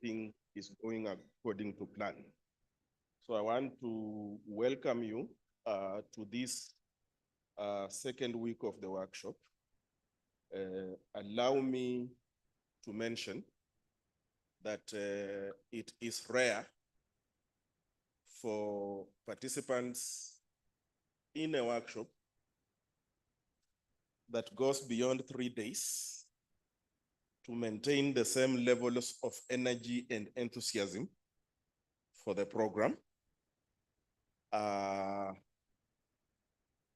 everything is going according to plan. So I want to welcome you to this second week of the workshop. Allow me to mention that it is rare for participants in a workshop that goes beyond 3 days to maintain the same levels of energy and enthusiasm for the program.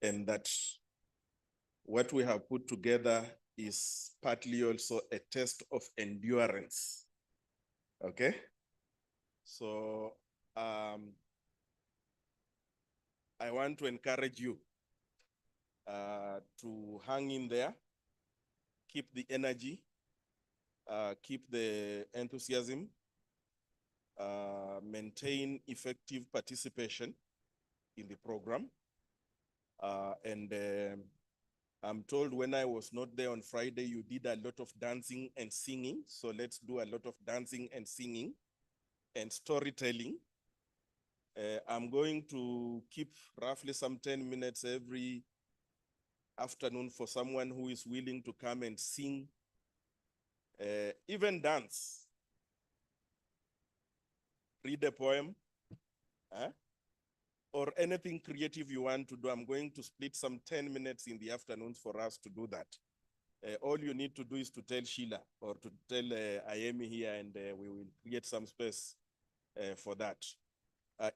And that what we have put together is partly also a test of endurance. Okay? So I want to encourage you to hang in there, keep the energy, keep the enthusiasm, maintain effective participation in the program. I'm told when I was not there on Friday, you did a lot of dancing and singing. So let's do a lot of dancing and singing and storytelling. I'm going to keep roughly some 10 minutes every afternoon for someone who is willing to come and sing, even dance, read a poem, or anything creative you want to do. I'm going to split some 10 minutes in the afternoons for us to do that. All you need to do is to tell Sheila or to tell Ayemi here, and we will create some space for that.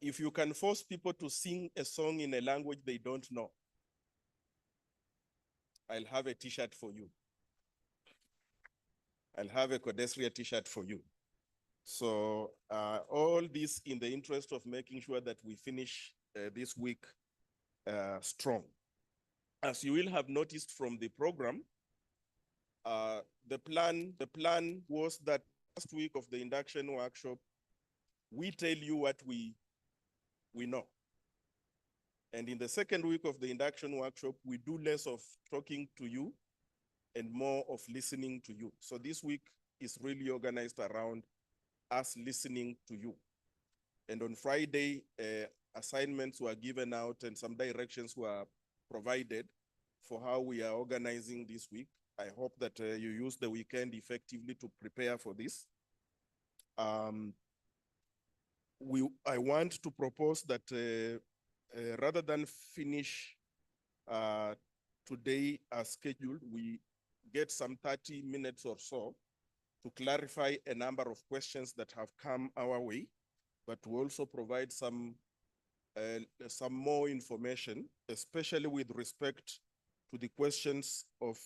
If you can force people to sing a song in a language they don't know, I'll have a t-shirt for you. I'll have a Codesria t-shirt for you. So all this in the interest of making sure that we finish this week strong. As you will have noticed from the program, the plan was that last week of the induction workshop, we tell you what we know. And in the second week of the induction workshop, we do less of talking to you and more of listening to you. So this week is really organized around us listening to you. And on Friday, assignments were given out and some directions were provided for how we are organizing this week. I hope that you use the weekend effectively to prepare for this. I want to propose that rather than finish today as scheduled, we get some 30 minutes or so to clarify a number of questions that have come our way, but to also provide some more information, especially with respect to the questions of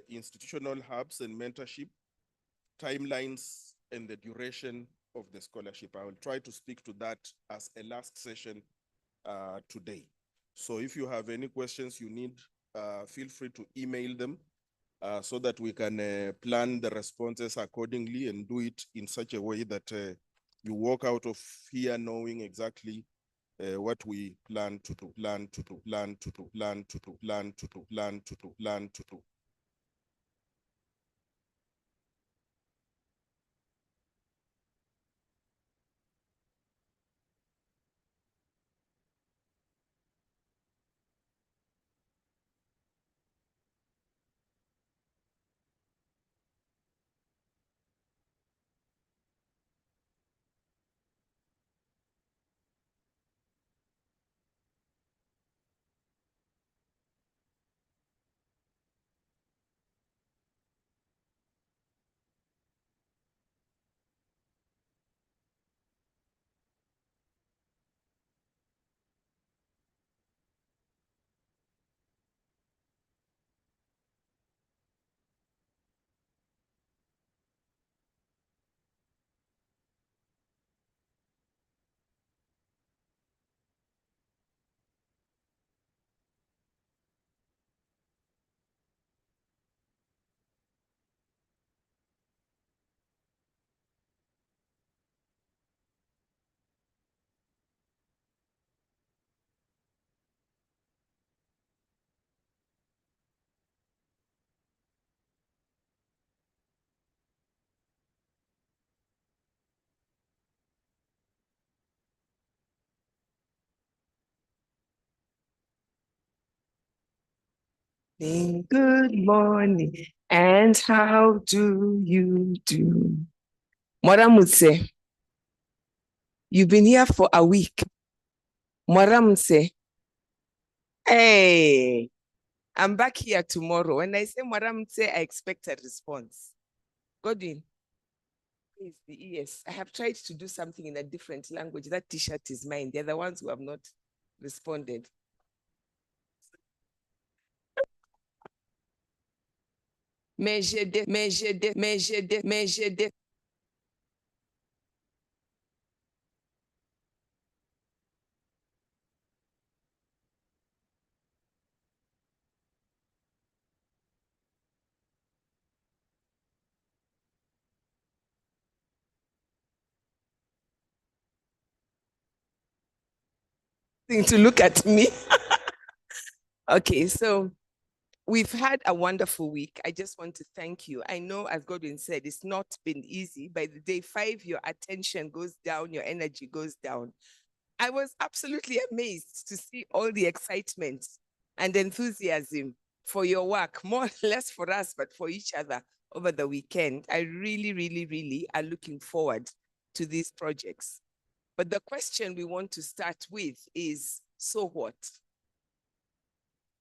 institutional hubs and mentorship, timelines, and the duration of the scholarship. I will try to speak to that as a last session today. So if you have any questions you need, feel free to email them so that we can plan the responses accordingly and do it in such a way that you walk out of here knowing exactly what we plan to do. Good morning. And how do you do? Moramutse, you've been here for a week. Moramutse, hey, I'm back here tomorrow. When I say Moramutse, I expect a response. Godwin, please, yes, I have tried to do something in a different language. That t-shirt is mine. They're the ones who have not responded. Measure de. To look at me. Okay, so we've had a wonderful week. I just want to thank you. I know, as Godwin said, it's not been easy. By the day 5, your attention goes down, your energy goes down. I was absolutely amazed to see all the excitement and enthusiasm for your work, more or less for us, but for each other over the weekend. I really, really, really are looking forward to these projects. But the question we want to start with is, so what?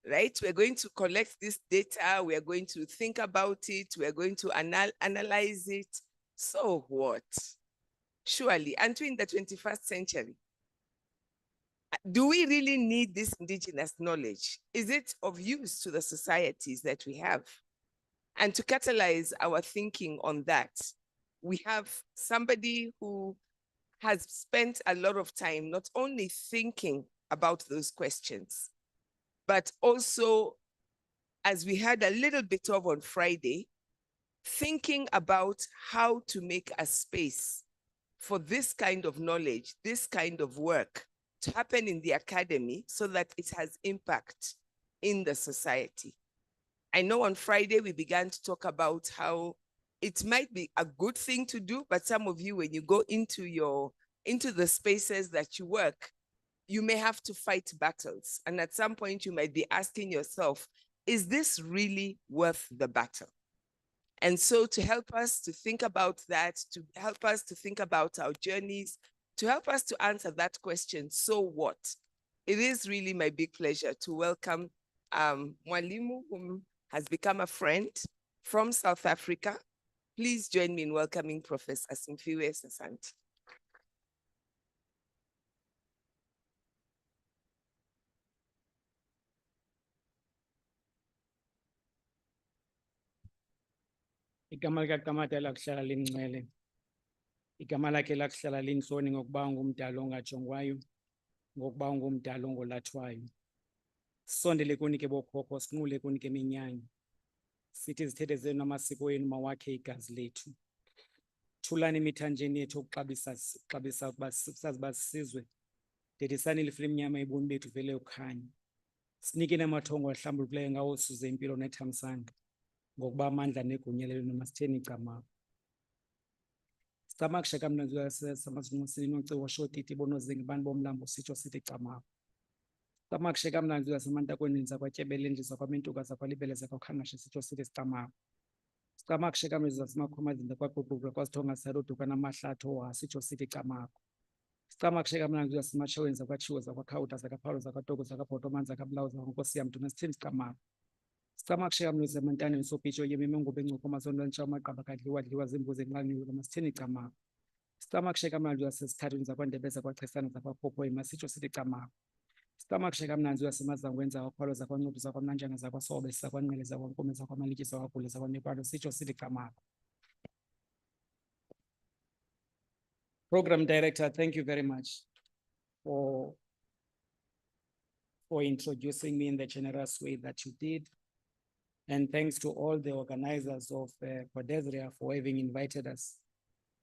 Right? We're going to collect this data. We're going to think about it. We're going to analyze it. So what? Surely, and in the 21st century, do we really need this indigenous knowledge? Is it of use to the societies that we have? And to catalyze our thinking on that, we have somebody who has spent a lot of time not only thinking about those questions, but also, as we had a little bit of on Friday, thinking about how to make a space for this kind of knowledge, this kind of work to happen in the academy so that it has impact in the society. I know on Friday we began to talk about how it might be a good thing to do, but some of you, when you go into the spaces that you work, you may have to fight battles. And at some point you might be asking yourself, is this really worth the battle? And so to help us to think about that, to help us to think about our journeys, to help us to answer that question, so what? It is really my big pleasure to welcome Mwalimu, whom has become a friend from South Africa. Please join me in welcoming Professor Simfiwe Sasante. Igama likaQamata lakuhlala lingcwele. Igama lakhe lakuhlala linsoni ngokuba ungumdala ongajongwayo, ngokuba ungumdala ongolathwayo. Sondele kunike bokhokho, sinqule kunike minyanya. Sithi izithethe zenu namasiko enu mawakhe igazi lethu. Thulani emithanjeni yethu okuxabisa sazi basizwe. Dedisani ilifile emnyama eboni bethu vele ukhanya. Sinike namathongo ahlambulukileyo ngawo suze impilo nethamsanqa. Ngokuba amandla negunya lenu masitheni icamavu. Sicama kushaka mna samazinqusini noncewa shotiti bonozengi bani bomlambo sitsho sithi camavu. Sicama kushaka mna samanta kweninza kwatyebelendisa kwamentuka zakwalibele zakwakhangashe sitsho sithi sicamavu. Sicama kushaka mna samakhwamazinda kwaqhuqhuqa kwasithonga saroduka namahlathi oha sitsho sithi camavu. Sicama kushaka mna simatshaweni zakwatshiwo zakwakhawuta zakaphalo zakwatoko zakabhotomani zakabulawu zakwankosi yam thina sithini sicamavu. Sicama kushaka mna semantane sopitsho yememe ngoba engcoko mazonlantsha amagqaba kadliwa dliwa zimbuzi enqaniwe masithini camavu. Sicama kushaka mna sesithathweni zakwandebe zakwachesana zakwaphopho masitsho sithi camavu. Sicama kushaka mna semazangweni zakwakhwalo zakwancuphu zakwamnanjana zakwasobe zakwanqele zakwankume zakwamalityi zakwagule zakwanekwalo sitsho sithi camavu. Program Director, thank you very much for introducing me in the generous way that you did. And thanks to all the organizers of Podesria for having invited us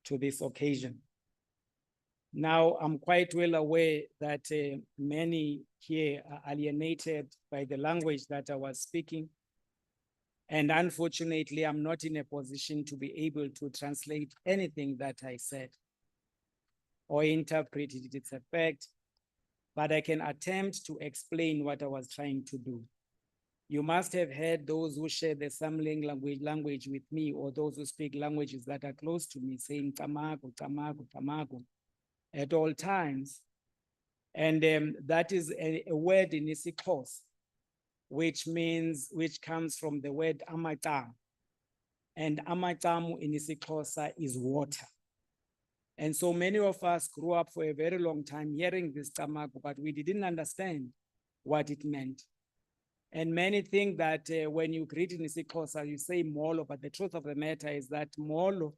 to this occasion. Now, I'm quite well aware that many here are alienated by the language that I was speaking. And unfortunately, I'm not in a position to be able to translate anything that I said or interpret it. It's a fact, but I can attempt to explain what I was trying to do. You must have heard those who share the same language with me, or those who speak languages that are close to me, saying tamago, tamago, tamago at all times. And that is a word in isiXhosa, which comes from the word amatamu. And amatamu in isiXhosa is water. And so many of us grew up for a very long time hearing this tamago, but we didn't understand what it meant. And many think that when you greet in isiXhosa, you say molo, but the truth of the matter is that molo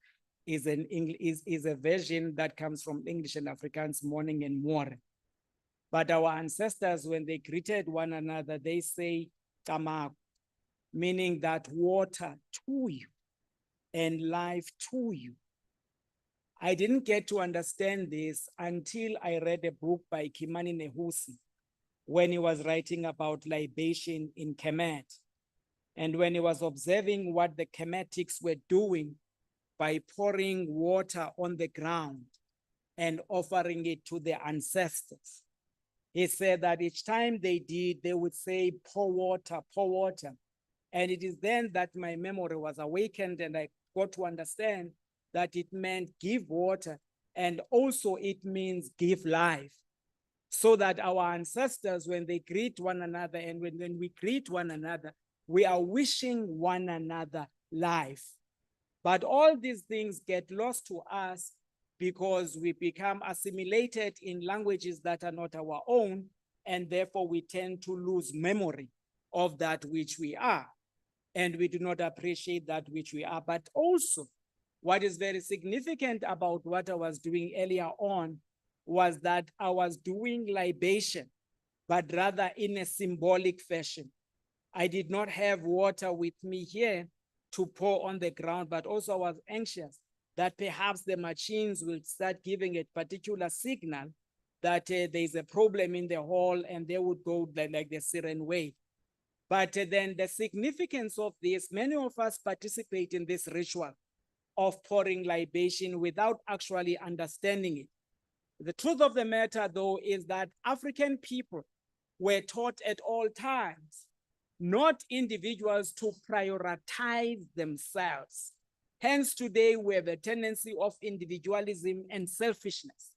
is a version that comes from English and Afrikaans, morning and more. But our ancestors, when they greeted one another, they say tamago, meaning that water to you and life to you. I didn't get to understand this until I read a book by Kimani Nehusi when he was writing about libation in Kemet, and when he was observing what the Kemetics were doing by pouring water on the ground and offering it to their ancestors. He said that each time they did, they would say, pour water, pour water. And it is then that my memory was awakened and I got to understand that it meant give water, and also it means give life. So that our ancestors, when they greet one another, and when we greet one another, we are wishing one another life. But all these things get lost to us because we become assimilated in languages that are not our own, and therefore we tend to lose memory of that which we are, and we do not appreciate that which we are. But also, what is very significant about what I was doing earlier on was that I was doing libation, but rather in a symbolic fashion. I did not have water with me here to pour on the ground, but also I was anxious that perhaps the machines will start giving a particular signal that there's a problem in the hall, and they would go like the siren way. But then the significance of this, many of us participate in this ritual of pouring libation without actually understanding it. The truth of the matter, though, is that African people were taught at all times, not individuals, to prioritize themselves. Hence, today we have a tendency of individualism and selfishness.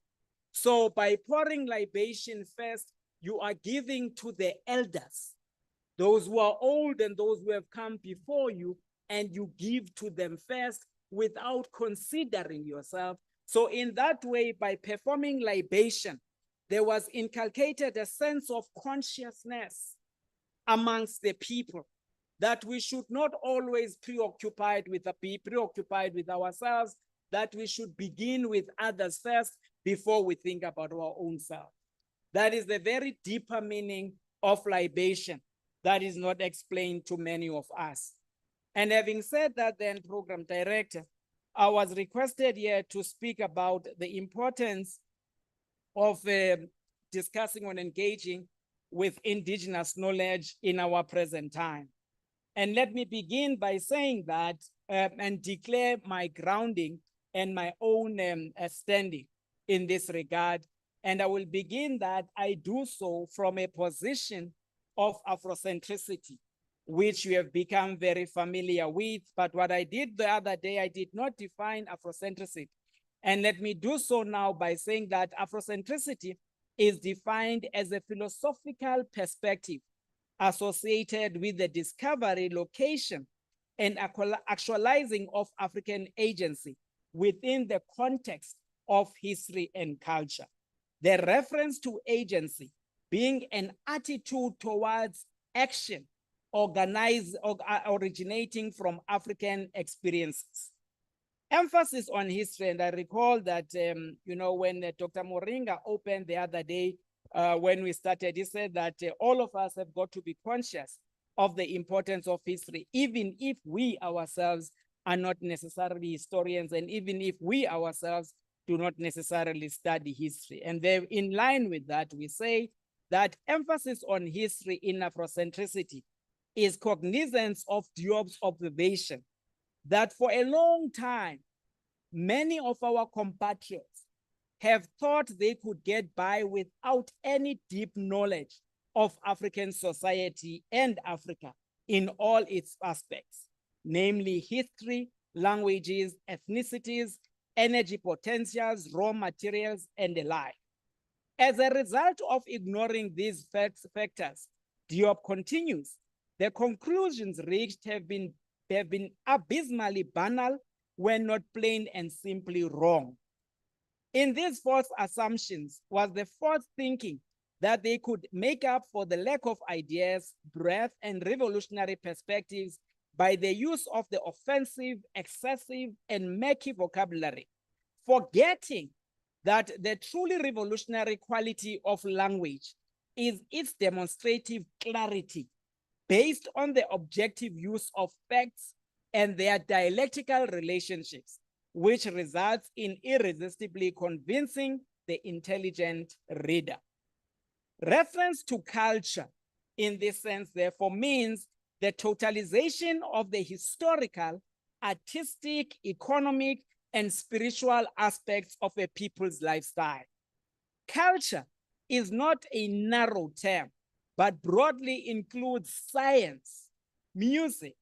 So by pouring libation first, you are giving to the elders, those who are old and those who have come before you, and you give to them first without considering yourself. So in that way, by performing libation, there was inculcated a sense of consciousness amongst the people that we should not always be preoccupied with ourselves, that we should begin with others first before we think about our own self. That is the very deeper meaning of libation that is not explained to many of us. And having said that, then, Program Director, I was requested here to speak about the importance of discussing and engaging with indigenous knowledge in our present time. And let me begin by saying that and declare my grounding and my own standing in this regard. And I will begin that I do so from a position of Afrocentricity, which you have become very familiar with. But what I did the other day, I did not define Afrocentricity. And let me do so now by saying that Afrocentricity is defined as a philosophical perspective associated with the discovery, location, and actualizing of African agency within the context of history and culture. The reference to agency being an attitude towards action originating from African experiences. Emphasis on history, and I recall that, when Dr. Moringa opened the other day, when we started, he said that all of us have got to be conscious of the importance of history, even if we ourselves are not necessarily historians, and even if we ourselves do not necessarily study history. And then in line with that, we say that emphasis on history in Afrocentricity is cognizance of Diop's observation that for a long time, many of our compatriots have thought they could get by without any deep knowledge of African society and Africa, in all its aspects, namely history, languages, ethnicities, energy potentials, raw materials, and the like. As a result of ignoring these factors, Diop continues, the conclusions reached have been abysmally banal when not plain and simply wrong. In these false assumptions was the false thinking that they could make up for the lack of ideas, breadth, and revolutionary perspectives by the use of the offensive, excessive, and murky vocabulary, forgetting that the truly revolutionary quality of language is its demonstrative clarity based on the objective use of facts and their dialectical relationships, which results in irresistibly convincing the intelligent reader. Reference to culture in this sense, therefore, means the totalization of the historical, artistic, economic, and spiritual aspects of a people's lifestyle. Culture is not a narrow term, but broadly includes science, music,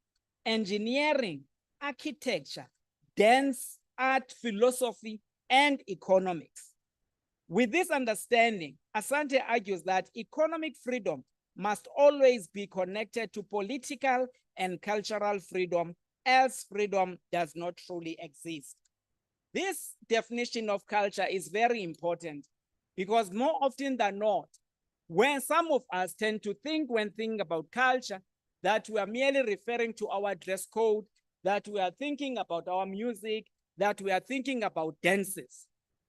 engineering, architecture, dance, art, philosophy, and economics. With this understanding, Asante argues that economic freedom must always be connected to political and cultural freedom, else freedom does not truly exist. This definition of culture is very important because more often than not, when some of us tend to think when thinking about culture, that we are merely referring to our dress code, that we are thinking about our music, that we are thinking about dances.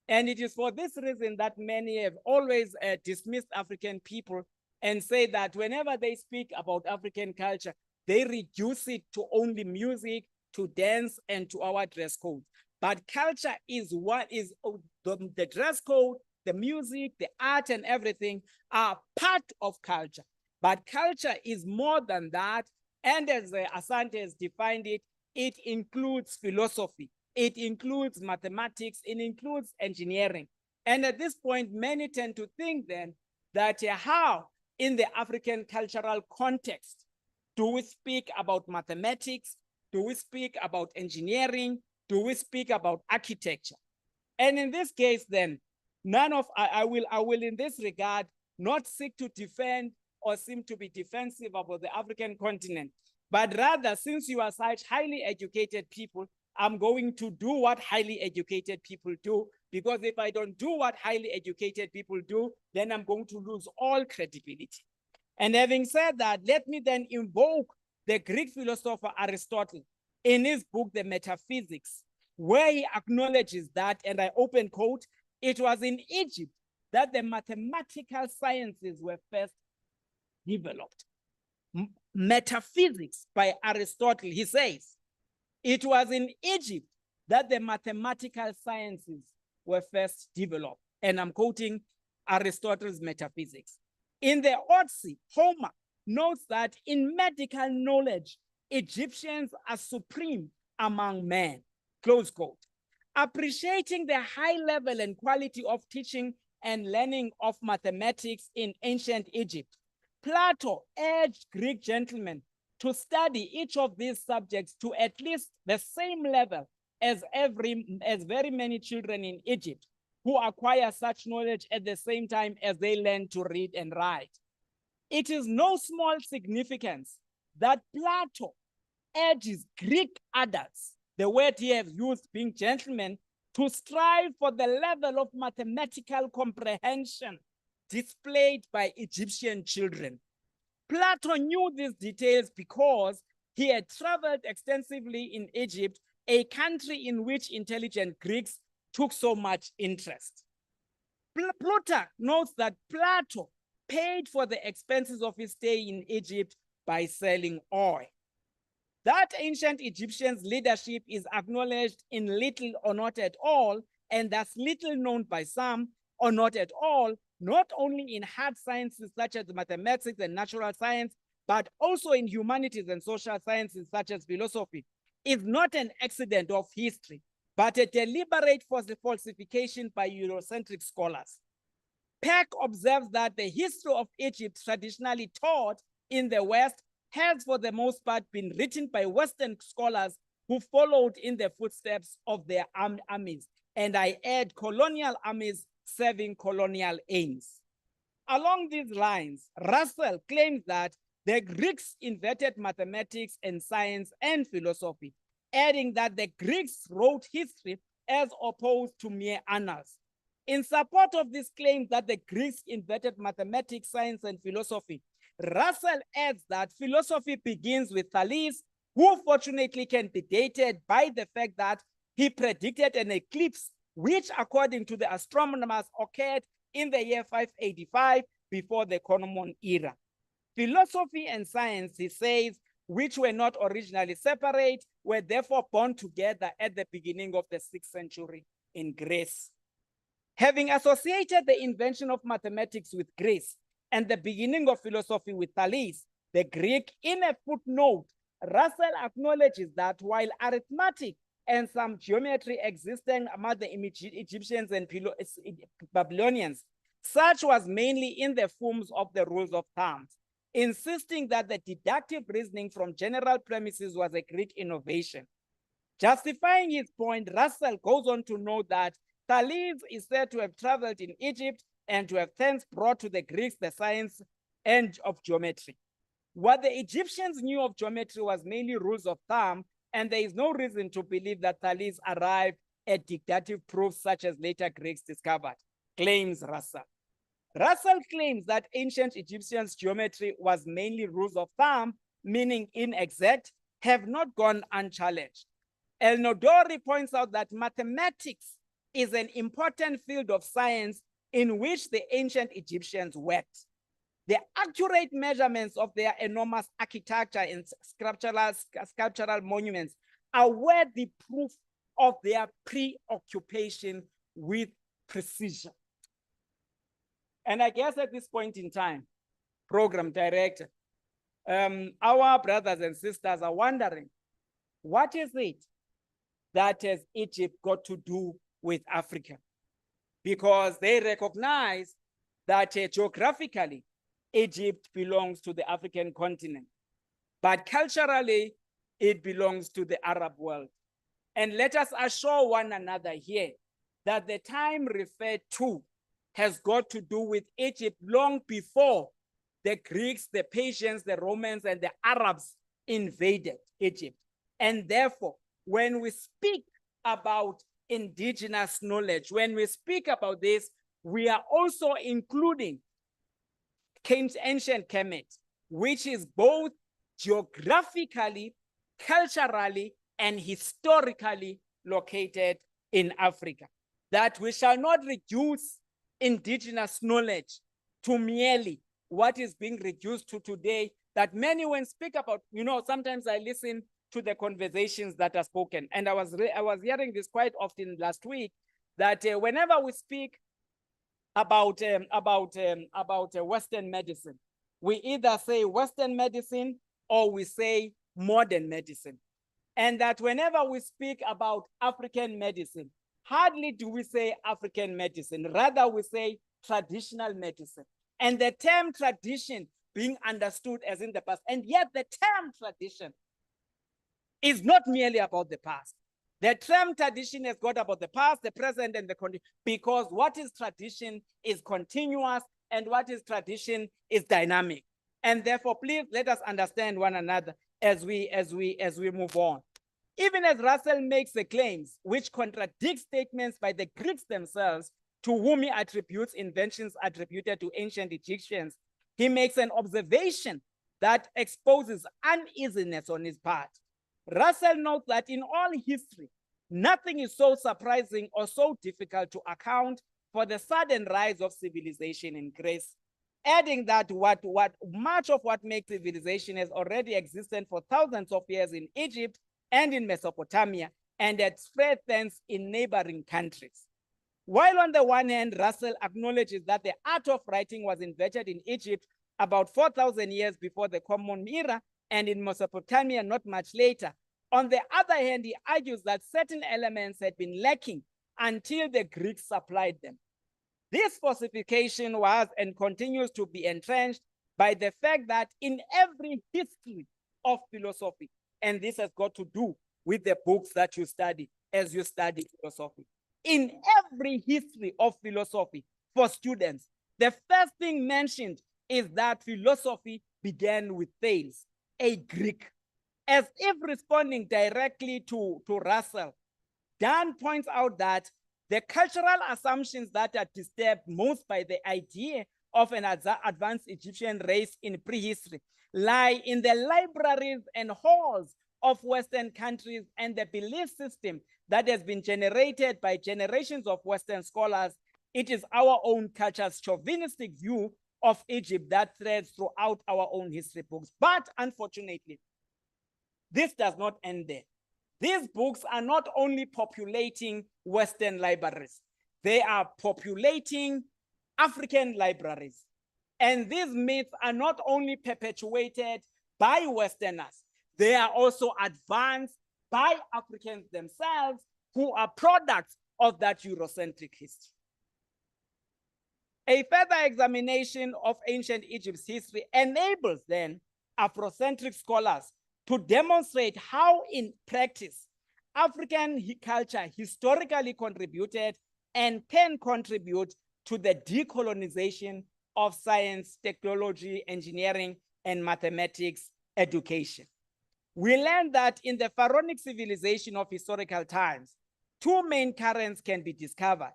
And it is for this reason that many have always dismissed African people and say that whenever they speak about African culture, they reduce it to only music, to dance, and to our dress code. But culture is what is the dress code, the music, the art, and everything are part of culture. But culture is more than that. And as Asante has defined it, it includes philosophy, it includes mathematics, it includes engineering. And at this point, many tend to think then that how in the African cultural context do we speak about mathematics? Do we speak about engineering? Do we speak about architecture? And in this case, then, I will in this regard not seek to defend or seem to be defensive about the African continent, but rather, since you are such highly educated people, I'm going to do what highly educated people do, because if I don't do what highly educated people do, then I'm going to lose all credibility. And having said that, let me then invoke the Greek philosopher Aristotle in his book, The Metaphysics, where he acknowledges that, and I open quote, it was in Egypt that the mathematical sciences were first developed. Metaphysics by Aristotle, he says, it was in Egypt that the mathematical sciences were first developed. And I'm quoting Aristotle's Metaphysics. In the Odyssey, Homer notes that in medical knowledge, Egyptians are supreme among men, close quote. Appreciating the high level and quality of teaching and learning of mathematics in ancient Egypt, Plato urged Greek gentlemen to study each of these subjects to at least the same level as very many children in Egypt who acquire such knowledge at the same time as they learn to read and write. It is no small significance that Plato urges Greek adults, the word he has used being gentlemen, to strive for the level of mathematical comprehension displayed by Egyptian children. Plato knew these details because he had traveled extensively in Egypt, a country in which intelligent Greeks took so much interest. Plutarch notes that Plato paid for the expenses of his stay in Egypt by selling oil. That ancient Egyptians' leadership is acknowledged in little or not at all, and thus little known by some or not at all, not only in hard sciences such as mathematics and natural science, but also in humanities and social sciences such as philosophy, is not an accident of history, but a deliberate falsification by Eurocentric scholars. Peck observes that the history of Egypt traditionally taught in the West has for the most part been written by Western scholars who followed in the footsteps of their armed armies, and I add colonial armies serving colonial aims. Along these lines, Russell claims that the Greeks invented mathematics and science and philosophy, adding that the Greeks wrote history as opposed to mere annals. In support of this claim that the Greeks invented mathematics, science, and philosophy, Russell adds that philosophy begins with Thales, who fortunately can be dated by the fact that he predicted an eclipse, which according to the astronomers occurred in the year 585 before the Common Era. Philosophy and science, he says, which were not originally separate, were therefore born together at the beginning of the 6th century in Greece. Having associated the invention of mathematics with Greece and the beginning of philosophy with Thales, the Greek, in a footnote, Russell acknowledges that while arithmetic and some geometry existing among the Egyptians and Babylonians, such was mainly in the forms of the rules of thumbs, insisting that the deductive reasoning from general premises was a Greek innovation. Justifying his point, Russell goes on to note that Thales is said to have traveled in Egypt and to have thence brought to the Greeks the science and of geometry. What the Egyptians knew of geometry was mainly rules of thumb, and there is no reason to believe that Thales arrived at deductive proofs such as later Greeks discovered, claims Russell. Russell claims that ancient Egyptians' geometry was mainly rules of thumb, meaning inexact, have not gone unchallenged. El Nodori points out that mathematics is an important field of science in which the ancient Egyptians worked. The accurate measurements of their enormous architecture and sculptural monuments are worthy proof of their preoccupation with precision. And I guess at this point in time, program director, our brothers and sisters are wondering, what is it that has Egypt got to do with Africa? Because they recognize that geographically, Egypt belongs to the African continent, but culturally, it belongs to the Arab world. And let us assure one another here that the time referred to has got to do with Egypt long before the Greeks, the Persians, the Romans, and the Arabs invaded Egypt. And therefore, when we speak about indigenous knowledge, when we speak about this, we are also including ancient Kemet, which is both geographically, culturally, and historically located in Africa. That we shall not reduce indigenous knowledge to merely what is being reduced to today, that many when speak about, sometimes I listen to the conversations that are spoken. And I was hearing this quite often last week, that whenever we speak about Western medicine, we either say Western medicine or we say modern medicine. And that whenever we speak about African medicine, hardly do we say African medicine, rather we say traditional medicine. And the term tradition being understood as in the past. And yet the term tradition is not merely about the past. The term tradition has got about the past, the present, and the condition, because what is tradition is continuous and what is tradition is dynamic. And therefore, please let us understand one another as we move on. Even as Russell makes the claims which contradict statements by the Greeks themselves, to whom he attributes inventions attributed to ancient Egyptians, he makes an observation that exposes uneasiness on his part. Russell notes that in all history, nothing is so surprising or so difficult to account for the sudden rise of civilization in Greece, adding that much of what makes civilization has already existed for thousands of years in Egypt and in Mesopotamia, and had spread thence in neighboring countries. While on the one hand, Russell acknowledges that the art of writing was invented in Egypt about 4,000 years before the Common Era, and in Mesopotamia not much later. On the other hand, he argues that certain elements had been lacking until the Greeks supplied them. This falsification was and continues to be entrenched by the fact that in every history of philosophy, and this has got to do with the books that you study as you study philosophy, in every history of philosophy for students, the first thing mentioned is that philosophy began with Thales, a Greek. As if responding directly to Russell, Dan points out that the cultural assumptions that are disturbed most by the idea of an advanced Egyptian race in prehistory lie in the libraries and halls of Western countries and the belief system that has been generated by generations of Western scholars. It is our own culture's chauvinistic view of Egypt that threads throughout our own history books. But unfortunately, this does not end there. These books are not only populating Western libraries, they are populating African libraries. And these myths are not only perpetuated by Westerners, they are also advanced by Africans themselves who are products of that Eurocentric history. A further examination of ancient Egypt's history enables then Afrocentric scholars to demonstrate how in practice African culture historically contributed and can contribute to the decolonization of science, technology, engineering, and mathematics education. We learned that in the pharaonic civilization of historical times, two main currents can be discovered.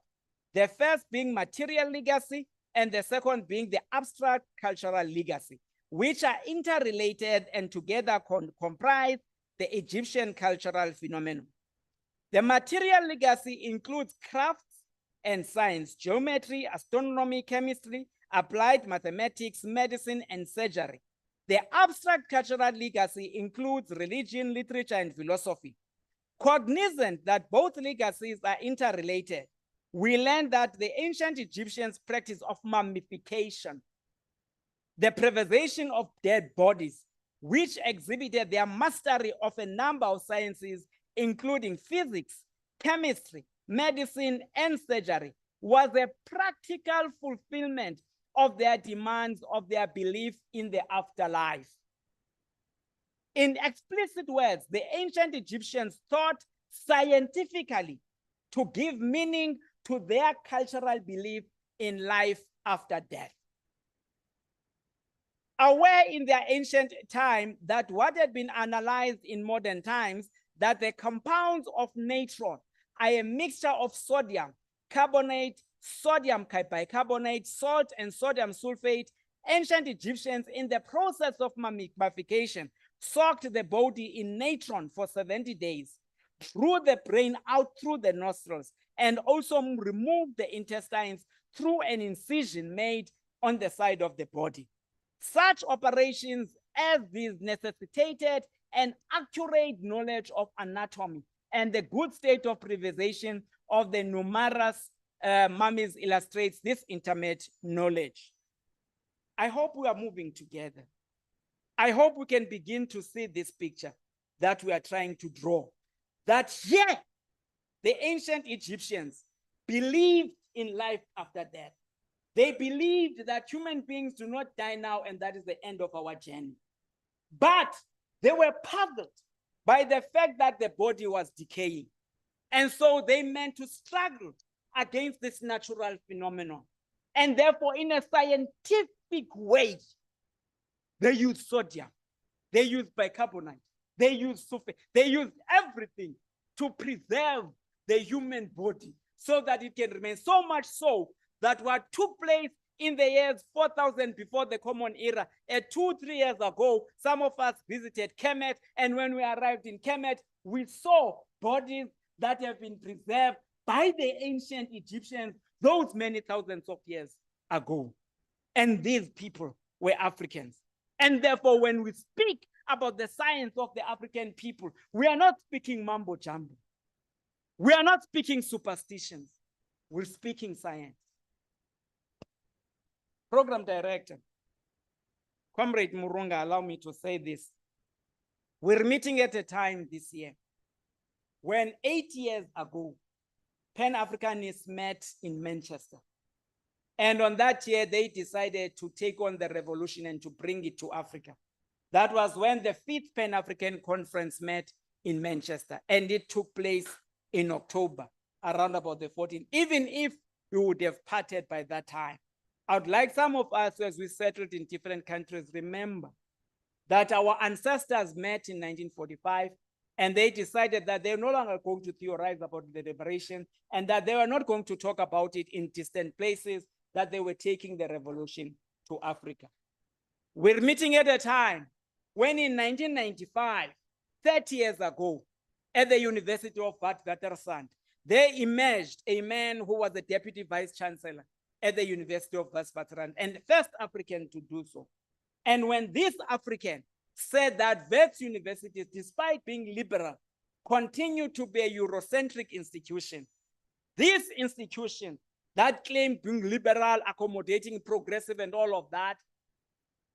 The first being material legacy, and the second being the abstract cultural legacy, which are interrelated and together comprise the Egyptian cultural phenomenon. The material legacy includes crafts and science, geometry, astronomy, chemistry, applied mathematics, medicine, and surgery. The abstract cultural legacy includes religion, literature, and philosophy. Cognizant that both legacies are interrelated, we learn that the ancient Egyptians' practice of mummification, the preservation of dead bodies, which exhibited their mastery of a number of sciences, including physics, chemistry, medicine, and surgery, was a practical fulfillment of their demands of their belief in the afterlife. In explicit words, the ancient Egyptians thought scientifically to give meaning to their cultural belief in life after death. Aware in their ancient time that what had been analyzed in modern times, that the compounds of natron are a mixture of sodium carbonate, sodium bicarbonate, salt, and sodium sulfate, ancient Egyptians, in the process of mummification, soaked the body in natron for 70 days, drew the brain out through the nostrils, and also removed the intestines through an incision made on the side of the body. Such operations as these necessitated an accurate knowledge of anatomy, and the good state of preservation of the numerous mummies illustrates this intimate knowledge. I hope we are moving together. I hope we can begin to see this picture that we are trying to draw. That yeah, the ancient Egyptians believed in life after death. They believed that human beings do not die now and that is the end of our journey. But they were puzzled by the fact that the body was decaying. And so they meant to struggle against this natural phenomenon. And therefore, in a scientific way, they use sodium, they use bicarbonate, they use sulfate, they use everything to preserve the human body so that it can remain. So much so that what took place in the years 4000 before the Common Era, 2-3 years ago, some of us visited Kemet, and when we arrived in Kemet, we saw bodies that have been preserved by the ancient Egyptians those many thousands of years ago. And these people were Africans. And therefore, when we speak about the science of the African people, we are not speaking mumbo jumbo. We are not speaking superstitions. We're speaking science. Program director, Comrade Murunga, allow me to say this. We're meeting at a time this year when 8 years ago, Pan-Africanists met in Manchester. And on that year, they decided to take on the revolution and to bring it to Africa. That was when the 5th Pan-African Conference met in Manchester, and it took place in October, around about the 14th, even if we would have parted by that time. I would like some of us, as we settled in different countries, remember that our ancestors met in 1945, and they decided that they're no longer going to theorize about the liberation, and that they were not going to talk about it in distant places, that they were taking the revolution to Africa. We're meeting at a time when in 1995, 30 years ago, at the University of Witwatersrand, there emerged a man who was the Deputy Vice Chancellor at the University of Witwatersrand, and the first African to do so. And when this African said that Wits universities, despite being liberal, continue to be a Eurocentric institution, this institution that claimed being liberal, accommodating, progressive, and all of that,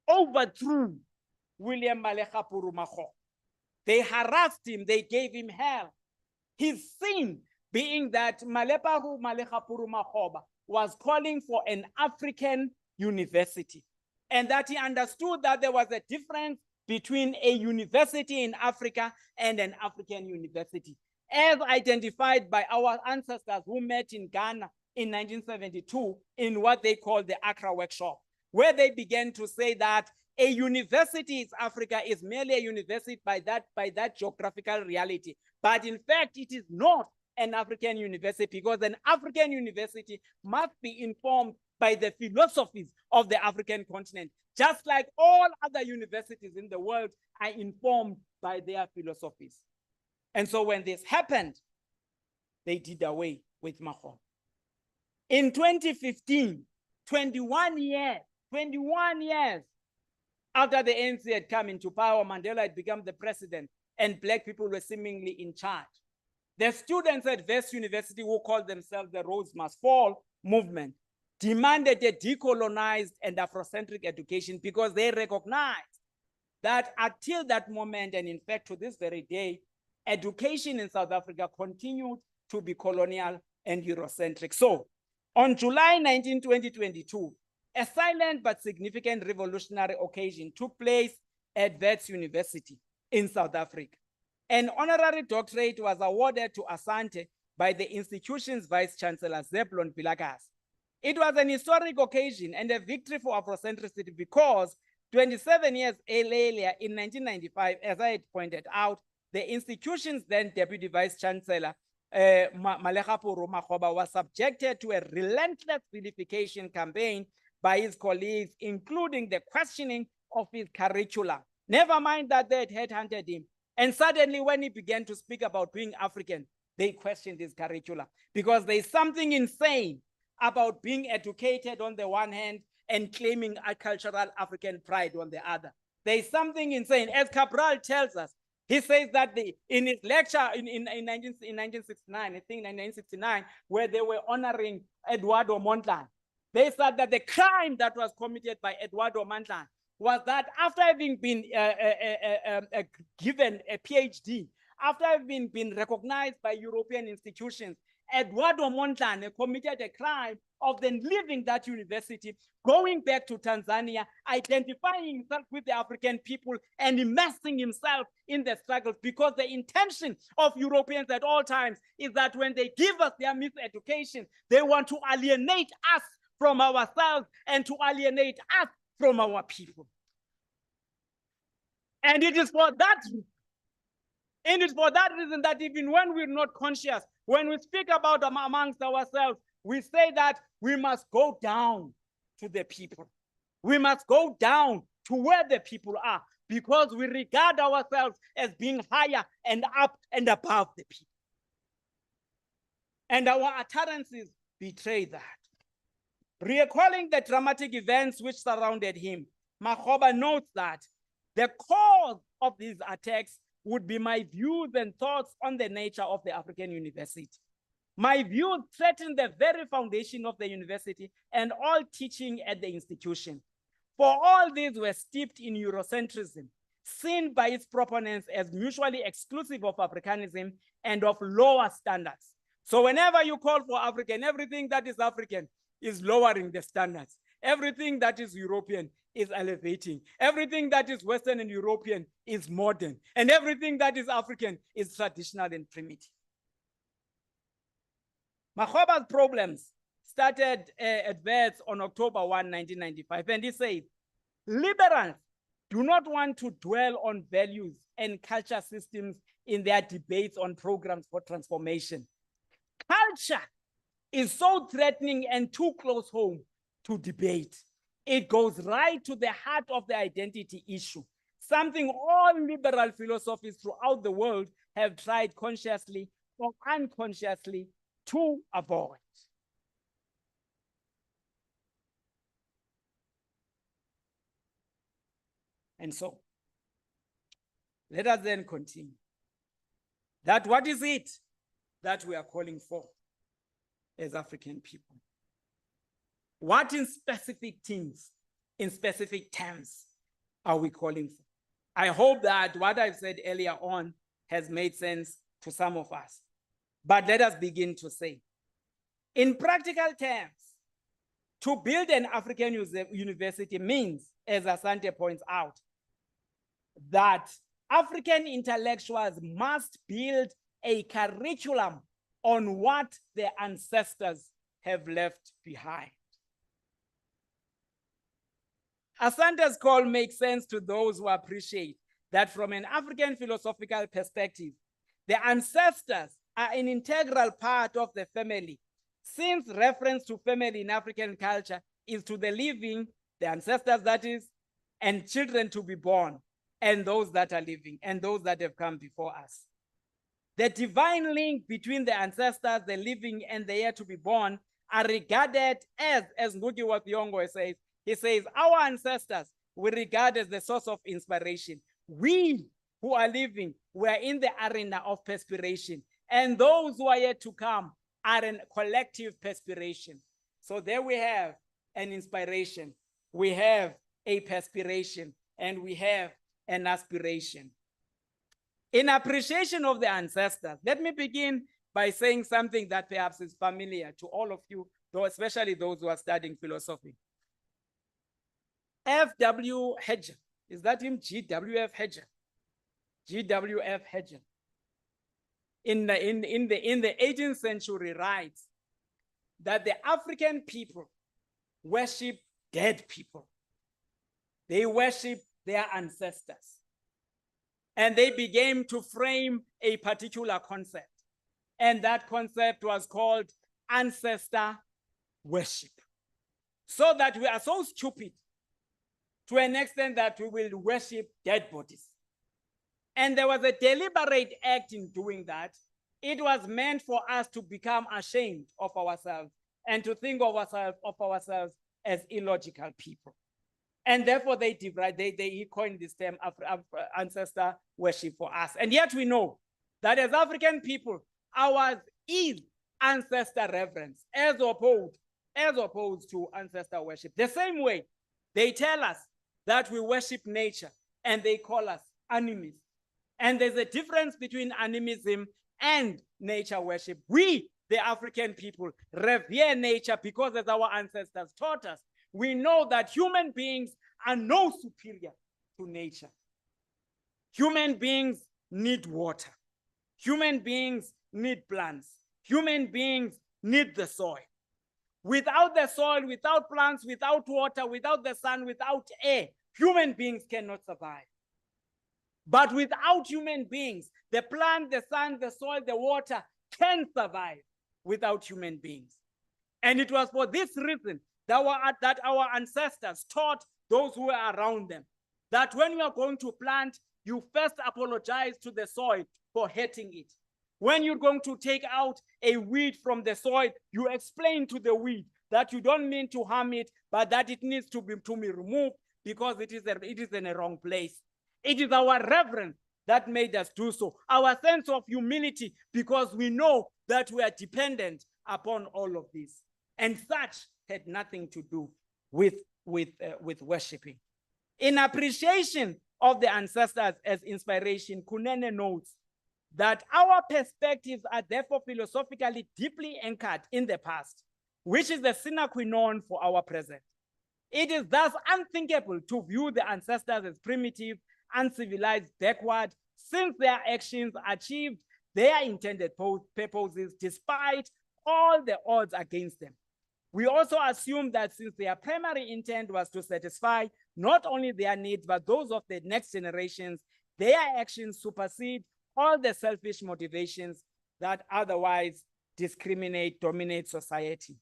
overthrew William Malecha Purumakho. They harassed him, they gave him hell. His sin being that Malecha Purumakho was calling for an African university, and that he understood that there was a difference between a university in Africa and an African university, as identified by our ancestors who met in Ghana in 1972 in what they called the Accra Workshop, where they began to say that a university in Africa is merely a university by that geographical reality. But in fact, it is not an African university, because an African university must be informed by the philosophies of the African continent, just like all other universities in the world are informed by their philosophies. And so when this happened, they did away with Makho. In 2015, 21 years after the ANC had come into power, Mandela had become the president, and Black people were seemingly in charge. The students at Wits University, who called themselves the Rose Must Fall movement, demanded a decolonized and Afrocentric education, because they recognized that until that moment, and in fact to this very day, education in South Africa continued to be colonial and Eurocentric. So on July 19, 2022, a silent but significant revolutionary occasion took place at Wits University in South Africa. An honorary doctorate was awarded to Asante by the institution's Vice Chancellor, Zebulon Vilakazi. It was an historic occasion and a victory for Afrocentricity, because 27 years earlier, in 1995, as I had pointed out, the institution's then Deputy Vice Chancellor, Malecha Purumakho, was subjected to a relentless vilification campaign by his colleagues, including the questioning of his curricula. Never mind that they had headhunted him. And suddenly, when he began to speak about being African, they questioned his curricula, because there's something insane about being educated on the one hand and claiming a cultural African pride on the other. There's something insane. As Cabral tells us, he says that in his lecture in 1969, I think 1969, where they were honoring Eduardo Mondlane, they said that the crime that was committed by Eduardo Mondlane was that after having been given a PhD, after having been recognized by European institutions, Eduardo Mondlane committed a crime of then leaving that university, going back to Tanzania, identifying himself with the African people and immersing himself in the struggles, because the intention of Europeans at all times is that when they give us their miseducation, they want to alienate us from ourselves and to alienate us from our people. And it is for that reason that even when we're not conscious, when we speak about them amongst ourselves, we say that we must go down to the people. We must go down to where the people are, because we regard ourselves as being higher and up and above the people. And our utterances betray that. Recalling the dramatic events which surrounded him, Makhoba notes that the cause of these attacks would be my views and thoughts on the nature of the African university. My views threaten the very foundation of the university and all teaching at the institution. For all these were steeped in Eurocentrism, seen by its proponents as mutually exclusive of Africanism and of lower standards. So whenever you call for African, everything that is African is lowering the standards. Everything that is European is elevating. Everything that is Western and European is modern. And everything that is African is traditional and primitive. Makgoba's problems started at Wits on October 1, 1995. And he said, liberals do not want to dwell on values and culture systems in their debates on programs for transformation. Culture is so threatening and too close home to debate. It goes right to the heart of the identity issue, something all liberal philosophies throughout the world have tried consciously or unconsciously to avoid. And so, let us then continue. That what is it that we are calling for as African people? What in specific things, in specific terms, are we calling for? I hope that what I've said earlier on has made sense to some of us. But let us begin to say, in practical terms, to build an African university means, as Asante points out, that African intellectuals must build a curriculum on what their ancestors have left behind. Asante's call makes sense to those who appreciate that from an African philosophical perspective, the ancestors are an integral part of the family, since reference to family in African culture is to the living, the ancestors that is, and children to be born, and those that are living, and those that have come before us. The divine link between the ancestors, the living, and the yet to be born are regarded as Ngugi wa Thiong'o says, he says, our ancestors we regard as the source of inspiration. We who are living, we are in the arena of perspiration. And those who are yet to come are in collective perspiration. So there we have an inspiration, we have a perspiration, and we have an aspiration. In appreciation of the ancestors, let me begin by saying something that perhaps is familiar to all of you, though especially those who are studying philosophy. F.W. Hedger, is that him? G.W.F. Hedger. G.W.F. Hedger. In the 18th century writes that the African people worship dead people. They worship their ancestors. And they began to frame a particular concept. And that concept was called ancestor worship. So that we are so stupid to an extent that we will worship dead bodies. And there was a deliberate act in doing that. It was meant for us to become ashamed of ourselves and to think of ourselves as illogical people. And therefore he coined this term ancestor worship for us. And yet we know that as African people, ours is ancestor reverence as opposed to ancestor worship. The same way they tell us that we worship nature and they call us animism. And there's a difference between animism and nature worship. We, the African people, revere nature because as our ancestors taught us, we know that human beings are no superior to nature. Human beings need water. Human beings need plants. Human beings need the soil. Without the soil, without plants, without water, without the sun, without air, human beings cannot survive. But without human beings, the plant, the sun, the soil, the water can survive without human beings. And it was for this reason that our ancestors taught those who were around them that when you are going to plant, you first apologize to the soil for hurting it. When you're going to take out a weed from the soil, you explain to the weed that you don't mean to harm it, but that it needs to be removed because it is in a wrong place. It is our reverence that made us do so. Our sense of humility, because we know that we are dependent upon all of this. And such had nothing to do with worshiping. In appreciation of the ancestors as inspiration, Kunene notes that our perspectives are therefore philosophically deeply anchored in the past. which is the sine qua non for our present. It is thus unthinkable to view the ancestors as primitive, uncivilized, backward, since their actions achieved their intended purposes despite all the odds against them. We also assume that since their primary intent was to satisfy not only their needs, but those of the next generations, their actions supersede all the selfish motivations that otherwise dominate society.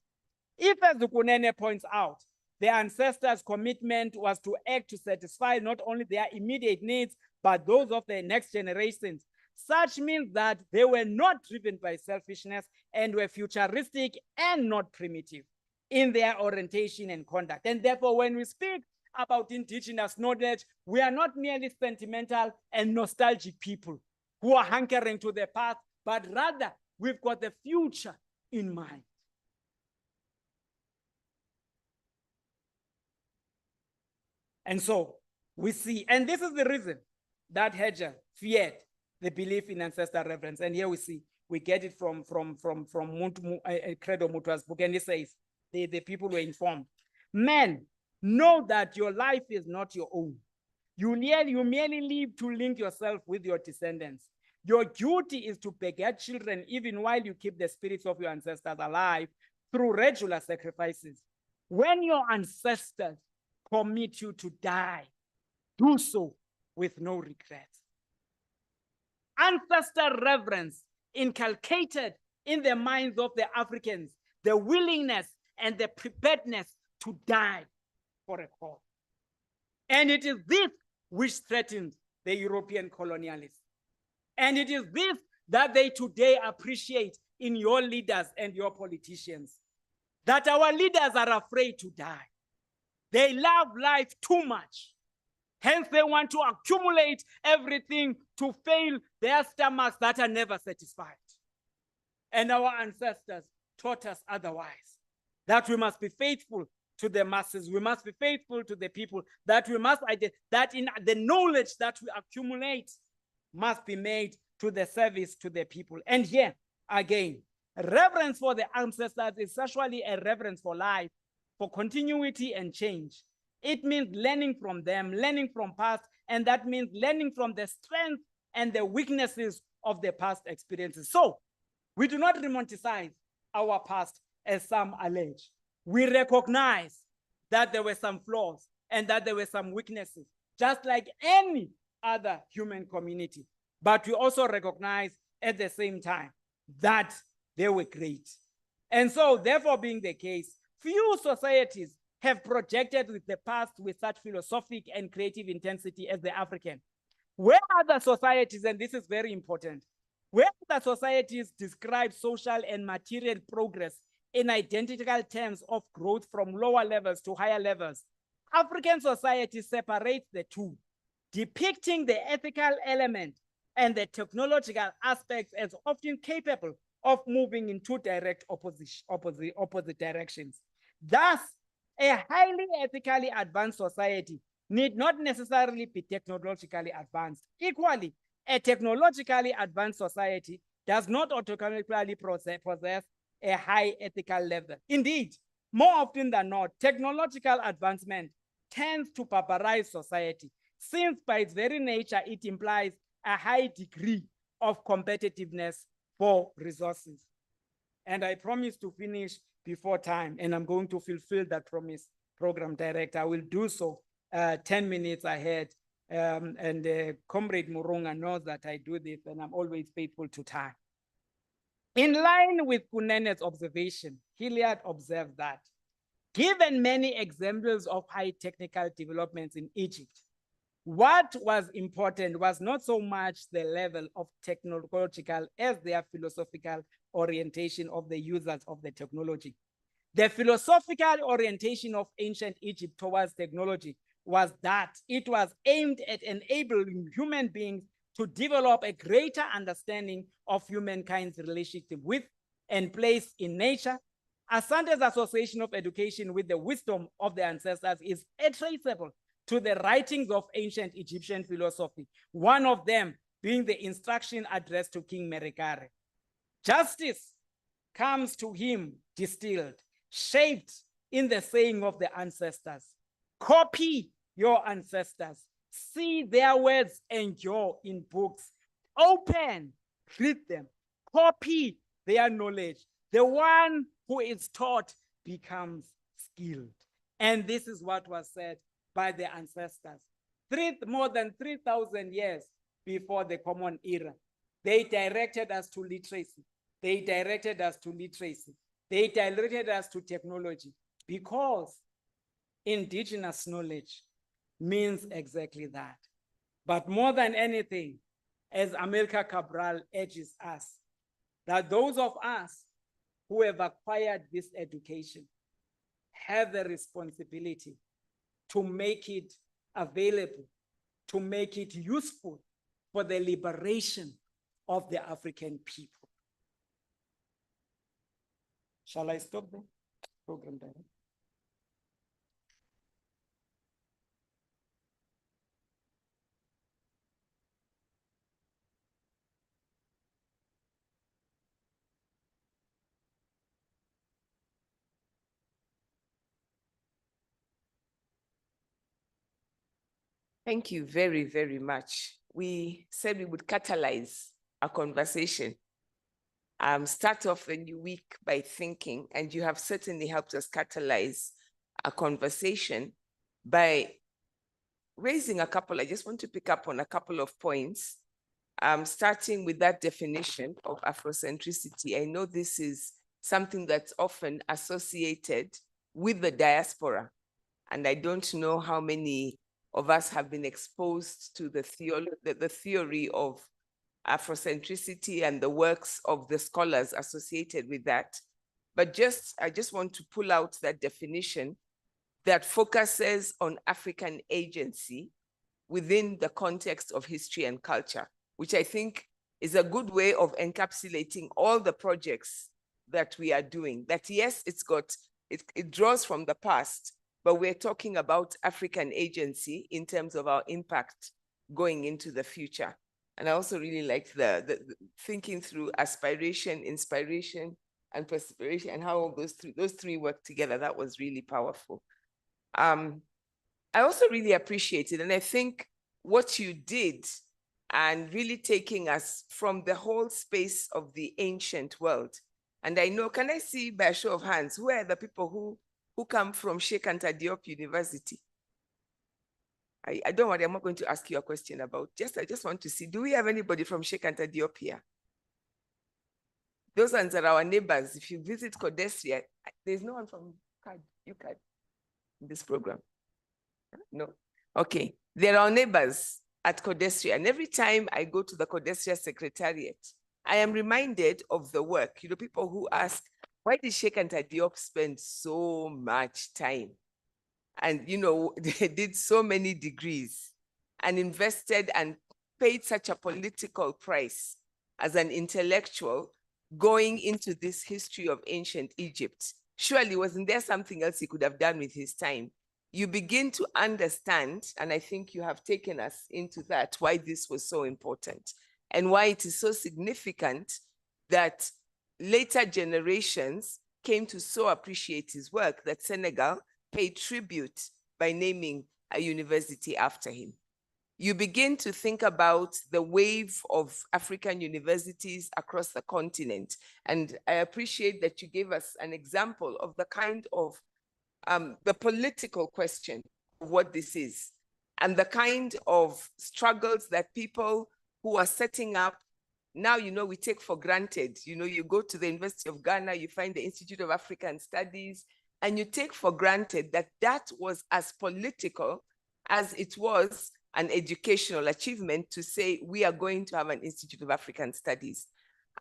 If, as Kunene points out, the ancestors' commitment was to act to satisfy not only their immediate needs, but those of the next generations, such means that they were not driven by selfishness and were futuristic and not primitive in their orientation and conduct. And therefore, when we speak about indigenous knowledge, we are not merely sentimental and nostalgic people who are hankering to the past, but rather we've got the future in mind. And so we see, and this is the reason that Hegel feared the belief in ancestor reverence. And here we see, we get it from Credo Mutwa's book, and he says, the people were informed. Men, know that your life is not your own. You merely live to link yourself with your descendants. Your duty is to beget children even while you keep the spirits of your ancestors alive through regular sacrifices. When your ancestors commit you to die, do so with no regrets. Ancestor reverence inculcated in the minds of the Africans the willingness and the preparedness to die for a cause. And it is this which threatens the European colonialists. And it is this that they today appreciate in your leaders and your politicians, that our leaders are afraid to die. They love life too much. Hence, they want to accumulate everything to fill their stomachs that are never satisfied. And our ancestors taught us otherwise, that we must be faithful to the masses, we must be faithful to the people, that we must, that in the knowledge that we accumulate must be made to the service to the people. And here, again, reverence for the ancestors is actually a reverence for life, for continuity and change. It means learning from them, learning from past, and that means learning from the strengths and the weaknesses of the past experiences. So we do not romanticize our past as some allege. We recognize that there were some flaws and that there were some weaknesses, just like any other human community. But we also recognize at the same time that they were great. And so, therefore being the case, few societies have projected with the past with such philosophic and creative intensity as the African. Where other societies, and this is very important, where other societies describe social and material progress in identical terms of growth from lower levels to higher levels, African society separates the two, depicting the ethical element and the technological aspects as often capable of moving in two direct opposite directions. Thus, a highly ethically advanced society need not necessarily be technologically advanced. Equally, a technologically advanced society does not automatically possess a high ethical level. Indeed, more often than not, technological advancement tends to pauperize society, since by its very nature, it implies a high degree of competitiveness for resources. And I promise to finish before time, and I'm going to fulfill that promise, Program Director. I will do so 10 minutes ahead. Comrade Murunga knows that I do this, and I'm always faithful to time. In line with Kunene's observation, Hilliard observed that, given many examples of high technical developments in Egypt, what was important was not so much the level of technological as their philosophical orientation of the users of the technology. The philosophical orientation of ancient Egypt towards technology was that it was aimed at enabling human beings to develop a greater understanding of humankind's relationship with and place in nature. Asante's association of education with the wisdom of the ancestors is traceable to the writings of ancient Egyptian philosophy, one of them being the instruction addressed to King Merekare. Justice comes to him distilled. shaped in the saying of the ancestors. Copy your ancestors. See their words endure in books. Open, read them, copy their knowledge. The one who is taught becomes skilled. And this is what was said by the ancestors. More than 3,000 years before the Common Era. They directed us to literacy. They directed us to literacy. They directed us to technology, because indigenous knowledge means exactly that. But more than anything, as America Cabral urges us, that those of us who have acquired this education have the responsibility to make it available, to make it useful for the liberation of the African people. Shall I stop there? Program director. Thank you very, very much. We said we would catalyze a conversation. Start off a new week by thinking, and you have certainly helped us catalyze a conversation by raising a couple. I just want to pick up on a couple of points, starting with that definition of Afrocentricity. I know this is something that's often associated with the diaspora, and I don't know how many of us have been exposed to the theory of Afrocentricity and the works of the scholars associated with that. But I just want to pull out that definition that focuses on African agency within the context of history and culture, which I think is a good way of encapsulating all the projects that we are doing. That yes, it draws from the past, but we're talking about African agency in terms of our impact going into the future. And I also really liked the thinking through aspiration, inspiration, and perspiration, and how all those three work together. That was really powerful. I also really appreciated, and I think what you did, and really taking us from the whole space of the ancient world. And I know, can I see by a show of hands, who are the people who come from Sheikh Anta Diop University? I don't worry, I'm not going to ask you a question about, I just want to see, do we have anybody from Sheikh Anta Diop here? Those ones are our neighbors. If you visit Codesria, there's no one from UCAD in this program. No, okay. They're our neighbors at Codesria. And every time I go to the Codesria Secretariat, I am reminded of the work. You know, people who ask, why did Sheikh Anta Diop spend so much time? And, you know, they did so many degrees and invested and paid such a political price as an intellectual going into this history of ancient Egypt. Surely, wasn't there something else he could have done with his time? You begin to understand, and I think you have taken us into that, why this was so important and why it is so significant that later generations came to so appreciate his work that Senegal paid tribute by naming a university after him. You begin to think about the wave of African universities across the continent. And I appreciate that you gave us an example of the kind of the political question of what this is and the kind of struggles that people who are setting up now, you know, we take for granted. You know, you go to the University of Ghana, you find the Institute of African Studies, and you take for granted that that was as political as it was an educational achievement to say, we are going to have an Institute of African Studies.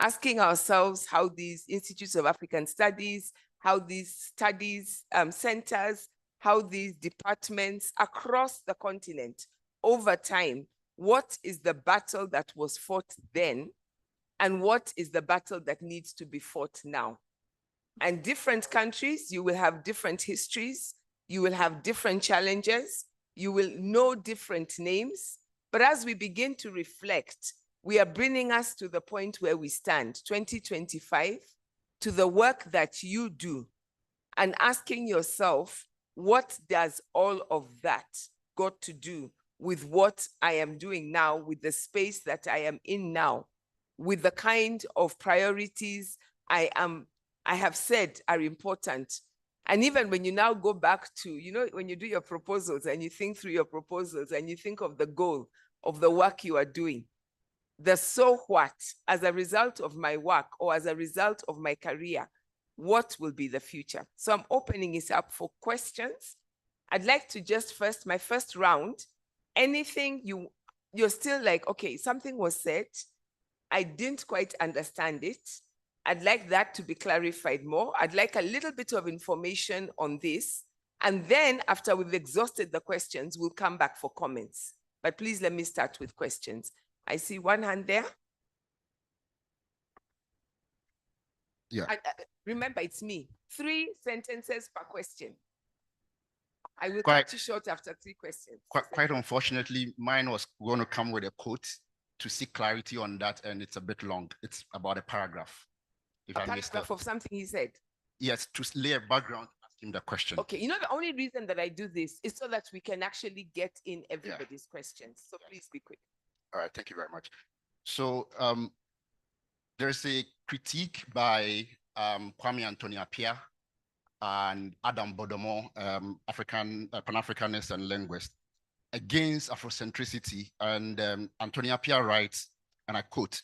Asking ourselves how these Institutes of African Studies, how these studies centers, how these departments across the continent over time, what is the battle that was fought then? And what is the battle that needs to be fought now? And different countries, you will have different histories, you will have different challenges, you will know different names. But as we begin to reflect, we are bringing us to the point where we stand, 2025, to the work that you do and asking yourself, what does all of that got to do with what I am doing now, with the space that I am in now, with the kind of priorities I have said are important. And even when you now go back to, when you do your proposals and you think through your proposals and you think of the goal of the work you are doing, the so what, as a result of my work or as a result of my career, what will be the future? So I'm opening it up for questions. I'd like to just my first round, anything you're still like, okay, something was said, I didn't quite understand it. I'd like that to be clarified more. I'd like a little bit of information on this. And then after we've exhausted the questions, we'll come back for comments. But please let me start with questions. I see one hand there. Yeah. Remember, it's me. 3 sentences per question. I will Quite- cut you short after 3 questions. Quite unfortunately, mine was going to come with a quote to seek clarity on that, and it's a bit long. It's about a paragraph. If A I missed paragraph that. of something he said. Yes, to lay a background, ask him the question. Okay, the only reason that I do this is so that we can actually get in everybody's questions. So please be quick. All right, thank you very much. So there's a critique by Kwame Anthony Appiah and Adam Bodomo, Pan-Africanist and linguist, against Afrocentricity. And Anthony Appiah writes, and I quote,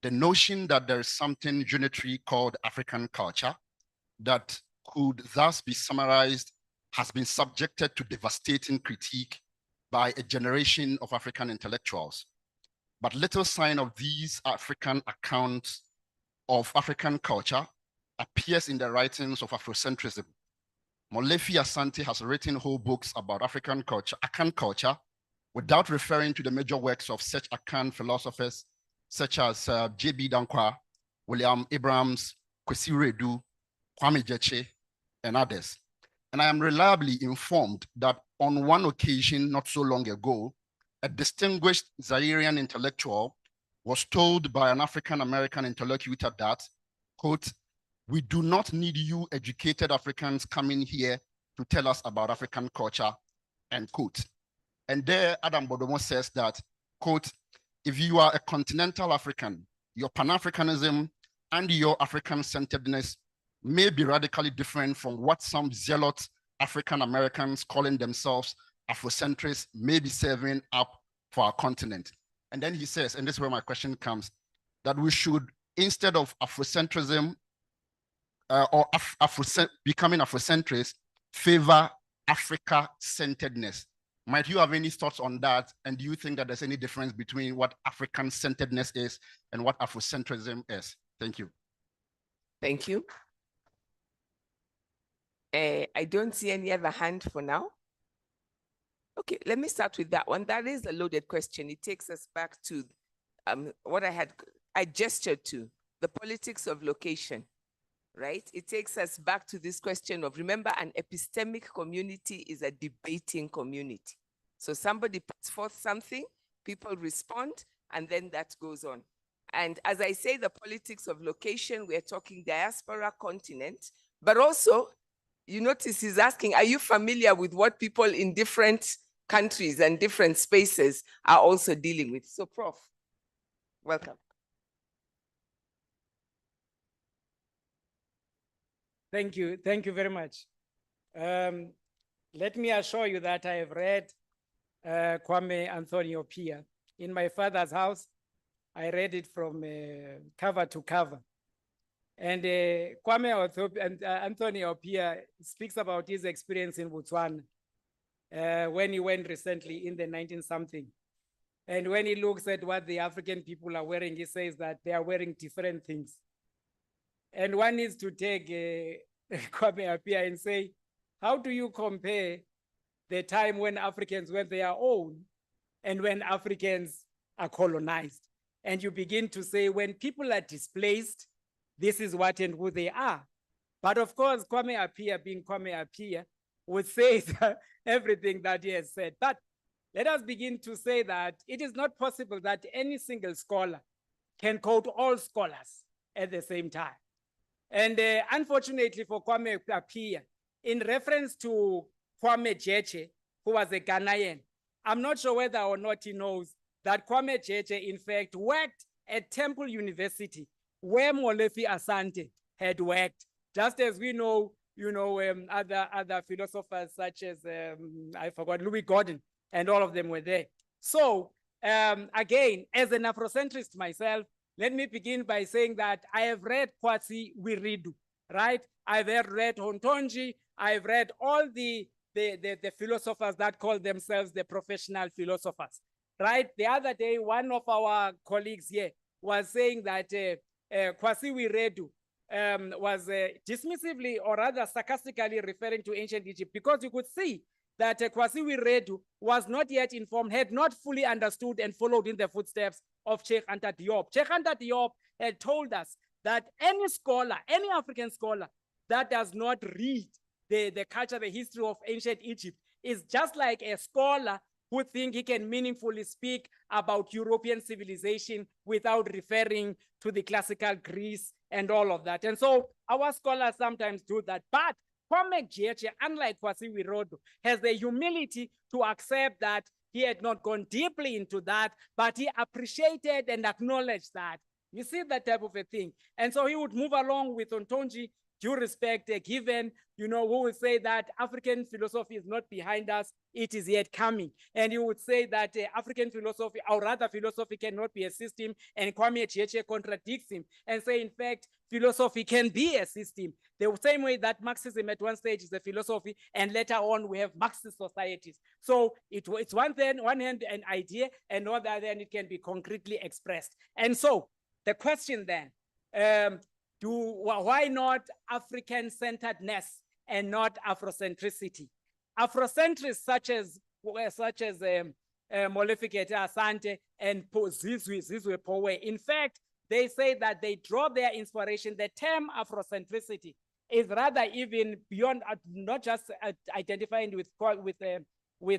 "The notion that there is something unitary called African culture that could thus be summarized has been subjected to devastating critique by a generation of African intellectuals. But little sign of these African accounts of African culture appears in the writings of Afrocentrism. Molefi Asante has written whole books about African culture, Akan culture, without referring to the major works of such Akan philosophers such as J.B. Dankwa, William Abrahams, Kwesi Redu, Kwame Gyekye, and others. And I am reliably informed that on one occasion not so long ago, a distinguished Zairian intellectual was told by an African-American interlocutor that, quote, "We do not need you educated Africans coming here to tell us about African culture," end quote. And there, Adam Bodomo says that, quote, "If you are a continental African, your Pan-Africanism and your African-centeredness may be radically different from what some zealot African-Americans calling themselves Afrocentrists may be serving up for our continent." And then he says, and this is where my question comes, that we should, instead of Afrocentrism becoming Afrocentrist, favor Africa-centeredness. Might you have any thoughts on that? And do you think that there's any difference between what African-centeredness is and what Afrocentrism is? Thank you. Thank you. I don't see any other hand for now. Okay, let me start with that one. That is a loaded question. It takes us back to what I gestured to, the politics of location, right? It takes us back to this question of, remember, an epistemic community is a debating community. So somebody puts forth something, people respond, and then that goes on. And as I say, the politics of location, we're talking diaspora, continent, but also, you notice he's asking, are you familiar with what people in different countries and different spaces are also dealing with? So, Prof, welcome. Thank you. Thank you very much. Let me assure you that I have read Kwame Anthony Appiah. In my father's house, I read it from cover to cover. And Kwame Anthony Appiah speaks about his experience in Botswana when he went recently in the 19-something. And when he looks at what the African people are wearing, he says that they are wearing different things. And one needs to take Kwame Appiah and say, how do you compare the time when Africans were their own and when Africans are colonized? And you begin to say, when people are displaced, this is what and who they are. But of course, Kwame Appiah, being Kwame Appiah, would say everything that he has said. But let us begin to say that it is not possible that any single scholar can quote all scholars at the same time. And unfortunately for Kwame Appiah, in reference to Kwame Jeje, who was a Ghanaian, I'm not sure whether or not he knows that Kwame Jeje, in fact, worked at Temple University, where Molefi Asante had worked. Just as we know, other philosophers such as, I forgot, Louis Gordon, and all of them were there. So again, as an Afrocentrist myself, let me begin by saying that I have read Kwasi Wiridu, right? I've read Hontonji, I've read all the philosophers that call themselves the professional philosophers, right? The other day, one of our colleagues here was saying that Kwasi Wiridu was dismissively or rather sarcastically referring to ancient Egypt, because you could see that Kwasi Wiridu was not yet informed, had not fully understood and followed in the footsteps of Sheikh Anta Diop. Sheikh Anta Diop had told us that any scholar, any African scholar that does not read the culture, the history of ancient Egypt is just like a scholar who think he can meaningfully speak about European civilization without referring to the classical Greece and all of that. And so our scholars sometimes do that. But Kwame Jeje, unlike Kwasi Wiridu, has the humility to accept that he had not gone deeply into that, but he appreciated and acknowledged that. You see that type of a thing. And so he would move along with Ontonji, due respect given, who will say that African philosophy is not behind us, it is yet coming. And he would say that African philosophy, or rather philosophy, cannot be a system, and Kwame Jeje contradicts him and say, in fact, philosophy can be a system. The same way that Marxism at one stage is a philosophy, and later on we have Marxist societies. So it's one hand an idea, and on the other hand it can be concretely expressed. And so the question then, why not African-centeredness and not Afrocentricity? Afrocentrists such as Molefi Asante and Zizwe Powe, in fact, they say that they draw their inspiration. The term Afrocentricity is rather even beyond, not just identifying with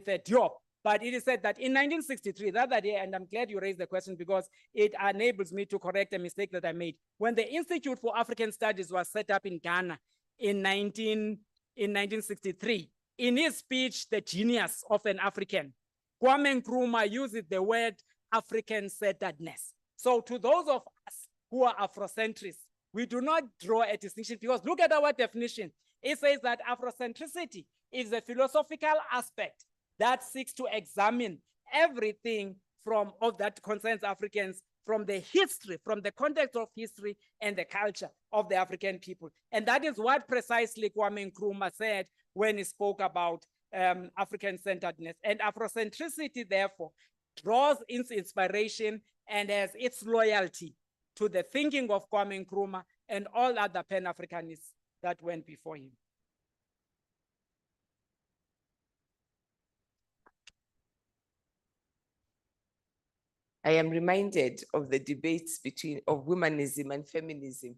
Diop, but it is said that in 1963, the other day, and I'm glad you raised the question because it enables me to correct a mistake that I made. When the Institute for African Studies was set up in Ghana in 1963, in his speech, The Genius of an African, Kwame Nkrumah uses the word African-centeredness. So to those of us who are Afrocentrists, we do not draw a distinction, because look at our definition. It says that Afrocentricity is a philosophical aspect that seeks to examine everything that concerns Africans from the history, from the context of history and the culture of the African people. And that is what precisely Kwame Nkrumah said when he spoke about African-centeredness. And Afrocentricity, therefore, draws its inspiration and has its loyalty to the thinking of Kwame Nkrumah and all other Pan-Africanists that went before him. I am reminded of the debates of womanism and feminism,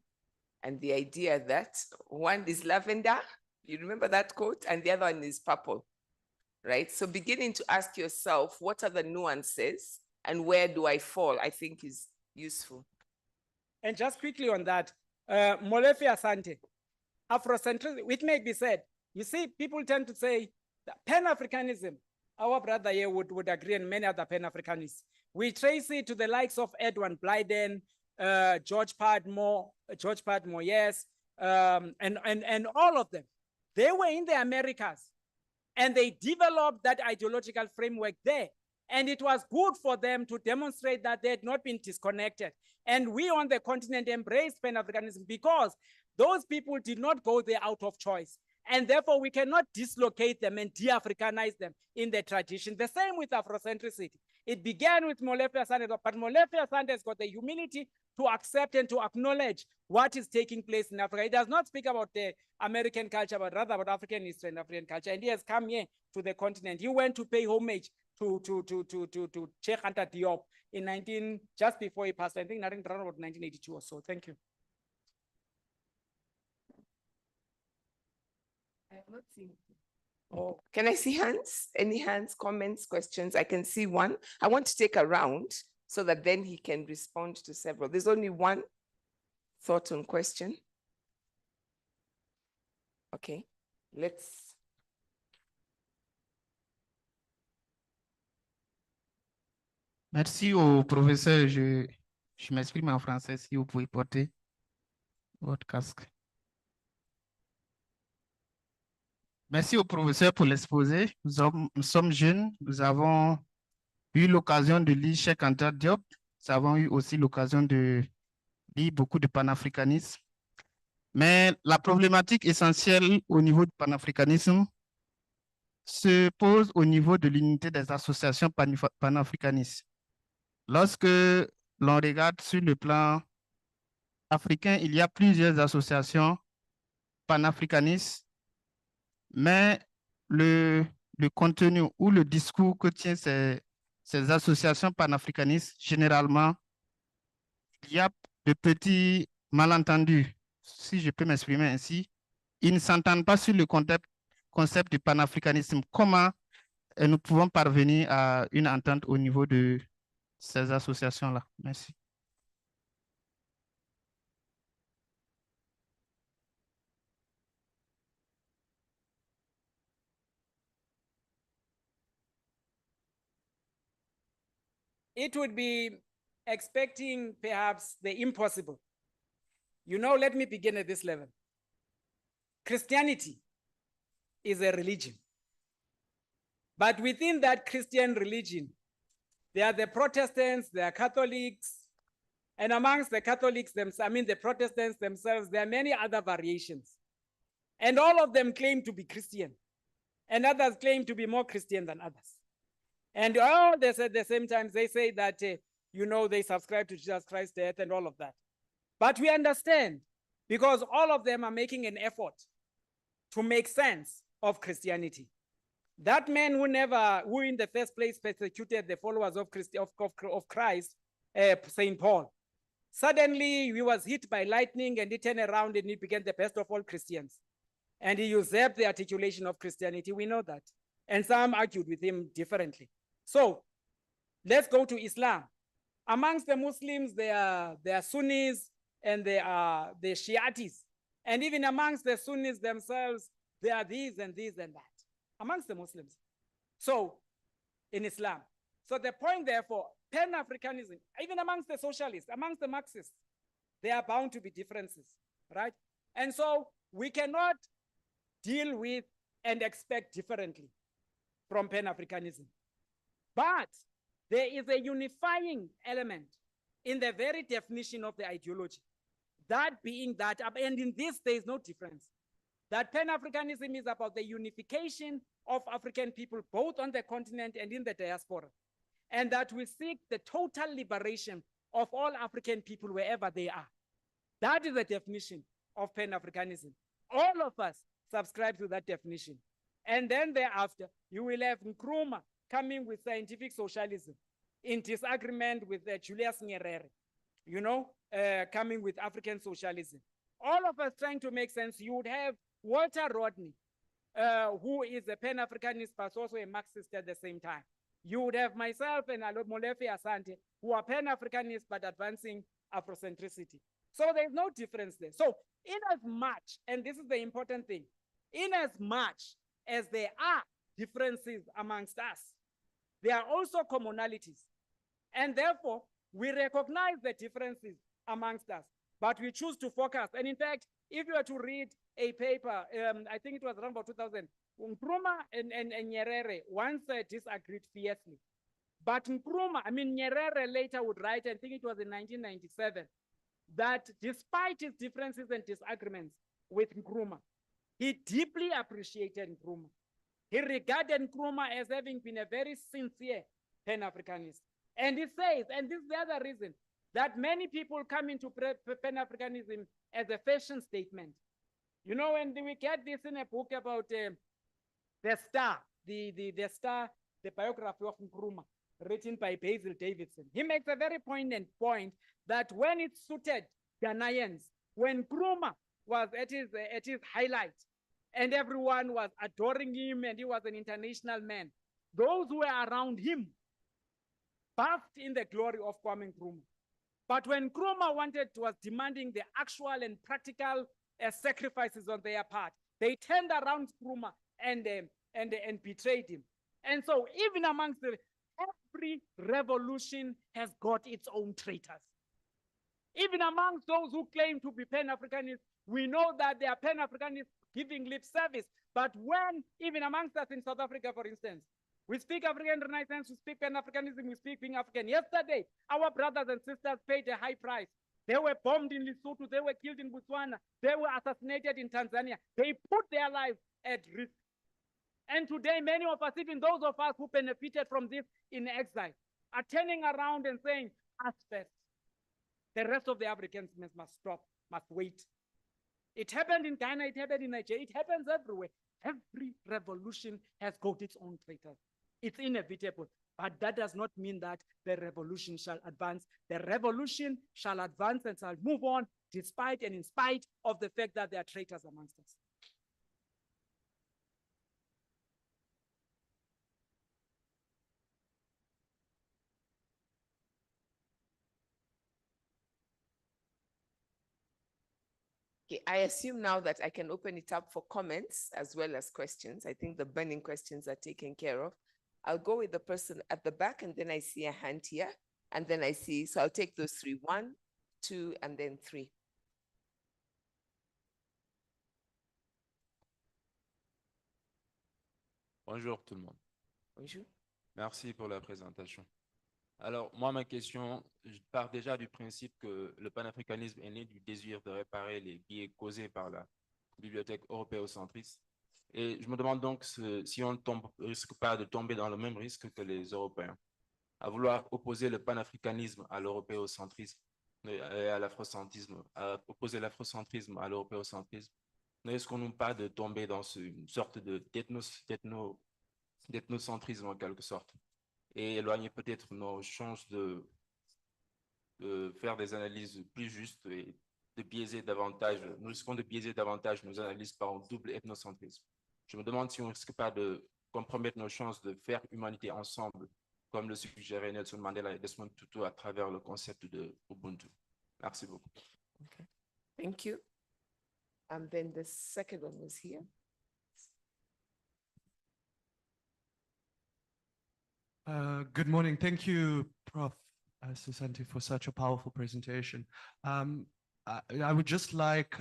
and the idea that one is lavender, you remember that quote, and the other one is purple, right? So beginning to ask yourself, what are the nuances and where do I fall, I think is useful. And just quickly on that, Molefi Asante, Afrocentricity, it may be said, you see, people tend to say that Pan-Africanism, our brother here would agree, and many other Pan-Africanists. We trace it to the likes of Edwin Blyden, George Padmore, yes, and all of them. They were in the Americas, and they developed that ideological framework there. And it was good for them to demonstrate that they had not been disconnected. And we on the continent embraced Pan-Africanism because those people did not go there out of choice. And therefore, we cannot dislocate them and de-Africanize them in the tradition. The same with Afrocentricity. It began with Molefi Asante, but Molefi Asante has got the humility to accept and to acknowledge what is taking place in Africa. He does not speak about the American culture, but rather about African history and African culture. And he has come here to the continent. He went to pay homage to Sheikh Anta Diop in just before he passed. I think around 1982 or so. Thank you. I have not seen. Oh, can I see hands? Any hands, comments, questions? I can see one. I want to take a round so that then he can respond to several. There's only one thought on question. Okay, let's. Merci au professeur. Je m'exprime en français si vous pouvez porter votre casque. Merci au professeur pour l'exposé. Nous sommes jeunes, nous avons eu l'occasion de lire Cheikh Anta Diop. Nous avons eu aussi l'occasion de lire beaucoup de panafricanisme. Mais la problématique essentielle au niveau du panafricanisme se pose au niveau de l'unité des associations panafricanistes. Lorsque l'on regarde sur le plan africain, il y a plusieurs associations panafricanistes, mais le contenu ou le discours que tiennent ces associations panafricanistes, généralement, il y a de petits malentendus, si je peux m'exprimer ainsi. Ils ne s'entendent pas sur le concept du panafricanisme. Comment nous pouvons parvenir à une entente au niveau de ces associations-là? Merci. It would be expecting perhaps the impossible. You know, let me begin at this level. Christianity is a religion. But within that Christian religion, there are the Protestants, there are Catholics, and amongst the Catholics the Protestants themselves, there are many other variations. And all of them claim to be Christian, and others claim to be more Christian than others. And all this at the same time, they say that, they subscribe to Jesus Christ's death and all of that. But we understand, because all of them are making an effort to make sense of Christianity. That man who in the first place persecuted the followers of Christ, St. Paul, suddenly he was hit by lightning and he turned around and he became the best of all Christians. And he usurped the articulation of Christianity. We know that. And some argued with him differently. So let's go to Islam. Amongst the Muslims, there are Sunnis and there are the Shiites. And even amongst the Sunnis themselves, there are these and these and that. Amongst the Muslims. So in Islam. So the point therefore, Pan-Africanism, even amongst the socialists, amongst the Marxists, there are bound to be differences, right? And so we cannot deal with and expect differently from Pan-Africanism. But there is a unifying element in the very definition of the ideology. That being that, and in this there is no difference, that Pan-Africanism is about the unification of African people, both on the continent and in the diaspora. And that we seek the total liberation of all African people wherever they are. That is the definition of Pan-Africanism. All of us subscribe to that definition. And then thereafter, you will have Nkrumah coming with scientific socialism in disagreement with Julius Nyerere, coming with African socialism. All of us trying to make sense. You would have Walter Rodney, who is a Pan-Africanist but also a Marxist at the same time. You would have myself and Molefe Asante, who are Pan-Africanists but advancing Afrocentricity. So there's no difference there. So in as much, and this is the important thing, in as much as there are differences amongst us, there are also commonalities. And therefore, we recognize the differences amongst us, but we choose to focus. And in fact, if you were to read a paper, I think it was around about 2000, Nkrumah and Nyerere once disagreed fiercely. But Nyerere later would write, I think it was in 1997, that despite his differences and disagreements with Nkrumah, he deeply appreciated Nkrumah. He regarded Nkrumah as having been a very sincere Pan-Africanist. And he says, and this is the other reason, that many people come into Pan-Africanism as a fashion statement. And we get this in a book about the Star, the Star, the biography of Nkrumah, written by Basil Davidson. He makes a very poignant point that when it suited Ghanaians, when Nkrumah was at his highlight, and everyone was adoring him, and he was an international man, those who were around him basked in the glory of Kwame Nkrumah. But when Nkrumah was demanding the actual and practical sacrifices on their part, They turned around Nkrumah and betrayed him. And so even amongst every revolution has got its own traitors. Even amongst those who claim to be Pan-Africanists, we know that they are Pan-Africanists giving lip service. But when, even amongst us in South Africa, for instance, we speak African Renaissance, we speak Pan-Africanism, we speak being African. Yesterday, our brothers and sisters paid a high price. They were bombed in Lesotho, they were killed in Botswana, they were assassinated in Tanzania. They put their lives at risk. And today, many of us, even those of us who benefited from this in exile, are turning around and saying, us first. The rest of the Africans must stop, must wait. It happened in Ghana, it happened in Nigeria, it happens everywhere. Every revolution has got its own traitors. It's inevitable, but that does not mean that the revolution shall advance. The revolution shall advance and shall move on despite and in spite of the fact that there are traitors amongst us. Okay, I assume now that I can open it up for comments as well as questions. I think the burning questions are taken care of. I'll go with the person at the back, and then I see a hand here, and then I see, so I'll take those three, 1, 2, and then 3. Bonjour tout le monde. Bonjour. Merci pour la présentation. Alors, moi, ma question, je pars déjà du principe que le panafricanisme est né du désir de réparer les biais causés par la bibliothèque européocentriste. Et je me demande donc si on ne risque pas de tomber dans le même risque que les Européens, à vouloir opposer le panafricanisme à l'européocentrisme et à l'afrocentrisme, à opposer l'afrocentrisme à l'européocentrisme. Ne risquons-nous pas de tomber dans une sorte d'ethnocentrisme en quelque sorte, et éloigner peut-être nos chances de faire des analyses plus justes et de biaiser davantage, nous risquons de biaiser davantage nos analyses par un double ethnocentrisme. Je me demande si on ne risque pas de compromettre nos chances de faire humanité ensemble, comme le suggérait Nelson Mandela et Desmond Tutu à travers le concept de Ubuntu. Merci beaucoup. Okay. Thank you. And then the second one was here. Good morning. Thank you, Prof. Susanti, for such a powerful presentation. I would just like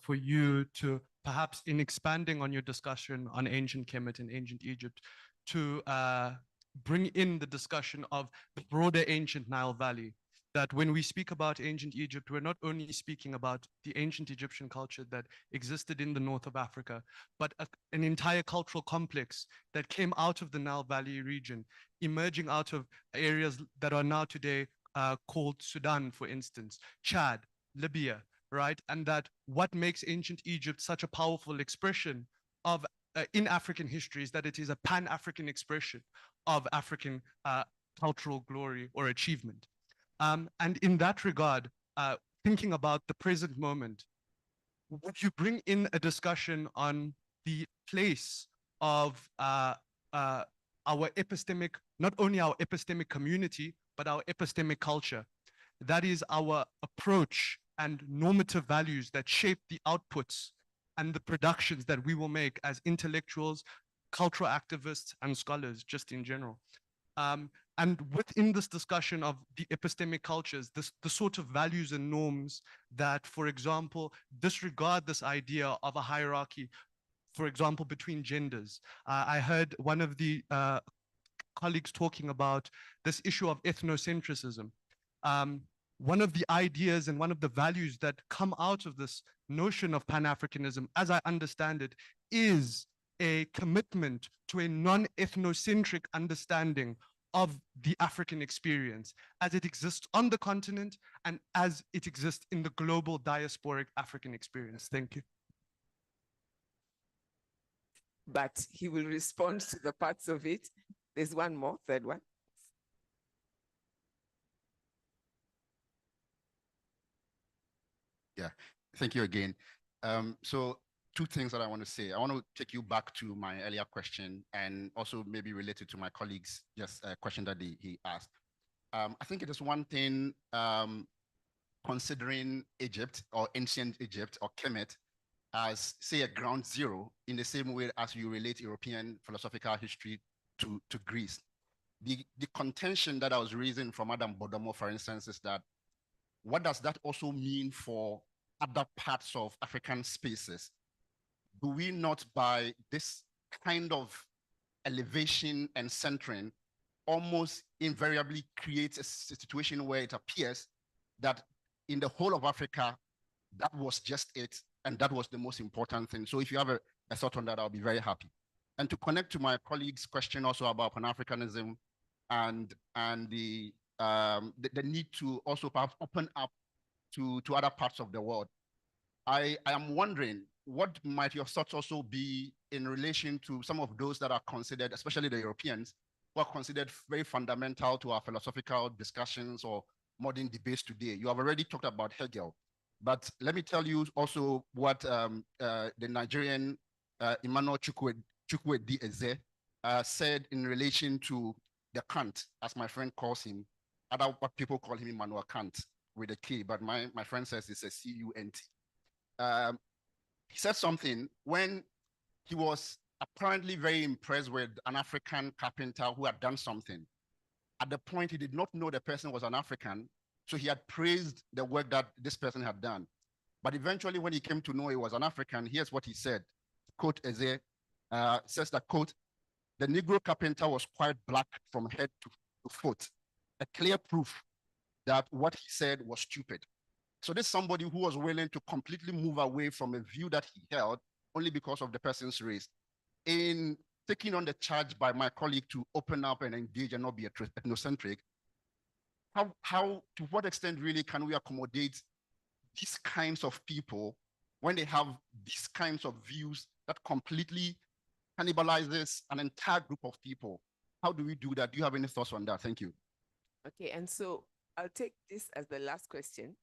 for you to, perhaps in expanding on your discussion on ancient Kemet and ancient Egypt, to bring in the discussion of the broader ancient Nile Valley. That when we speak about ancient Egypt, we're not only speaking about the ancient Egyptian culture that existed in the north of Africa, but an entire cultural complex that came out of the Nile Valley region, emerging out of areas that are now today called Sudan, for instance, Chad, Libya, right? And that what makes ancient Egypt such a powerful expression of in African history is that it is a Pan-African expression of African cultural glory or achievement. And in that regard, thinking about the present moment, would you bring in a discussion on the place of our epistemic, not only our epistemic community, but our epistemic culture? That is our approach and normative values that shape the outputs and the productions that we will make as intellectuals, cultural activists, and scholars, just in general. And within this discussion of the epistemic cultures, the sort of values and norms that, for example, disregard this idea of a hierarchy, for example, between genders. I heard one of the colleagues talking about this issue of ethnocentrism. One of the ideas and one of the values that come out of this notion of Pan-Africanism, as I understand it, is a commitment to a non-ethnocentric understanding of the African experience as it exists on the continent and as it exists in the global diasporic African experience. Thank you. But he will respond to the parts of it. There's one more, third one. Yeah, thank you again. So two things that I want to say. I want to take you back to my earlier question and also maybe related to my colleague's just a question that he asked. I think it is one thing considering Egypt or ancient Egypt or Kemet as, say, a ground zero in the same way as you relate European philosophical history to Greece. The contention that I was raising from Adam Bodomo, for instance, is that what does that also mean for other parts of African spaces? Do we not, by this kind of elevation and centering, almost invariably create a situation where it appears that in the whole of Africa, that was just it, and that was the most important thing? So if you have a thought on that, I'll be very happy. And to connect to my colleague's question also about Pan-Africanism and the need to also perhaps open up to other parts of the world, I am wondering, what might your thoughts also be in relation to some of those that are considered, especially the Europeans, who are considered very fundamental to our philosophical discussions or modern debates today? You have already talked about Hegel, but let me tell you also what the Nigerian Emmanuel Chukwudi Eze said in relation to the Kant, as my friend calls him. Other what people call him Immanuel Kant with a K, but my friend says it's a C-U-N-T. He said something when he was apparently very impressed with an African carpenter who had done something. At the point, he did not know the person was an African, so he had praised the work that this person had done. But eventually, when he came to know he was an African, here's what he said. Quote, Eze says that, quote, "The Negro carpenter was quite black from head to foot, a clear proof that what he said was stupid." So this is somebody who was willing to completely move away from a view that he held only because of the person's race. In taking on the charge by my colleague to open up and engage and not be ethnocentric, how to what extent really can we accommodate these kinds of people when they have these kinds of views that completely cannibalizes an entire group of people? How do we do that? Do you have any thoughts on that? Thank you. Okay, and so I'll take this as the last question,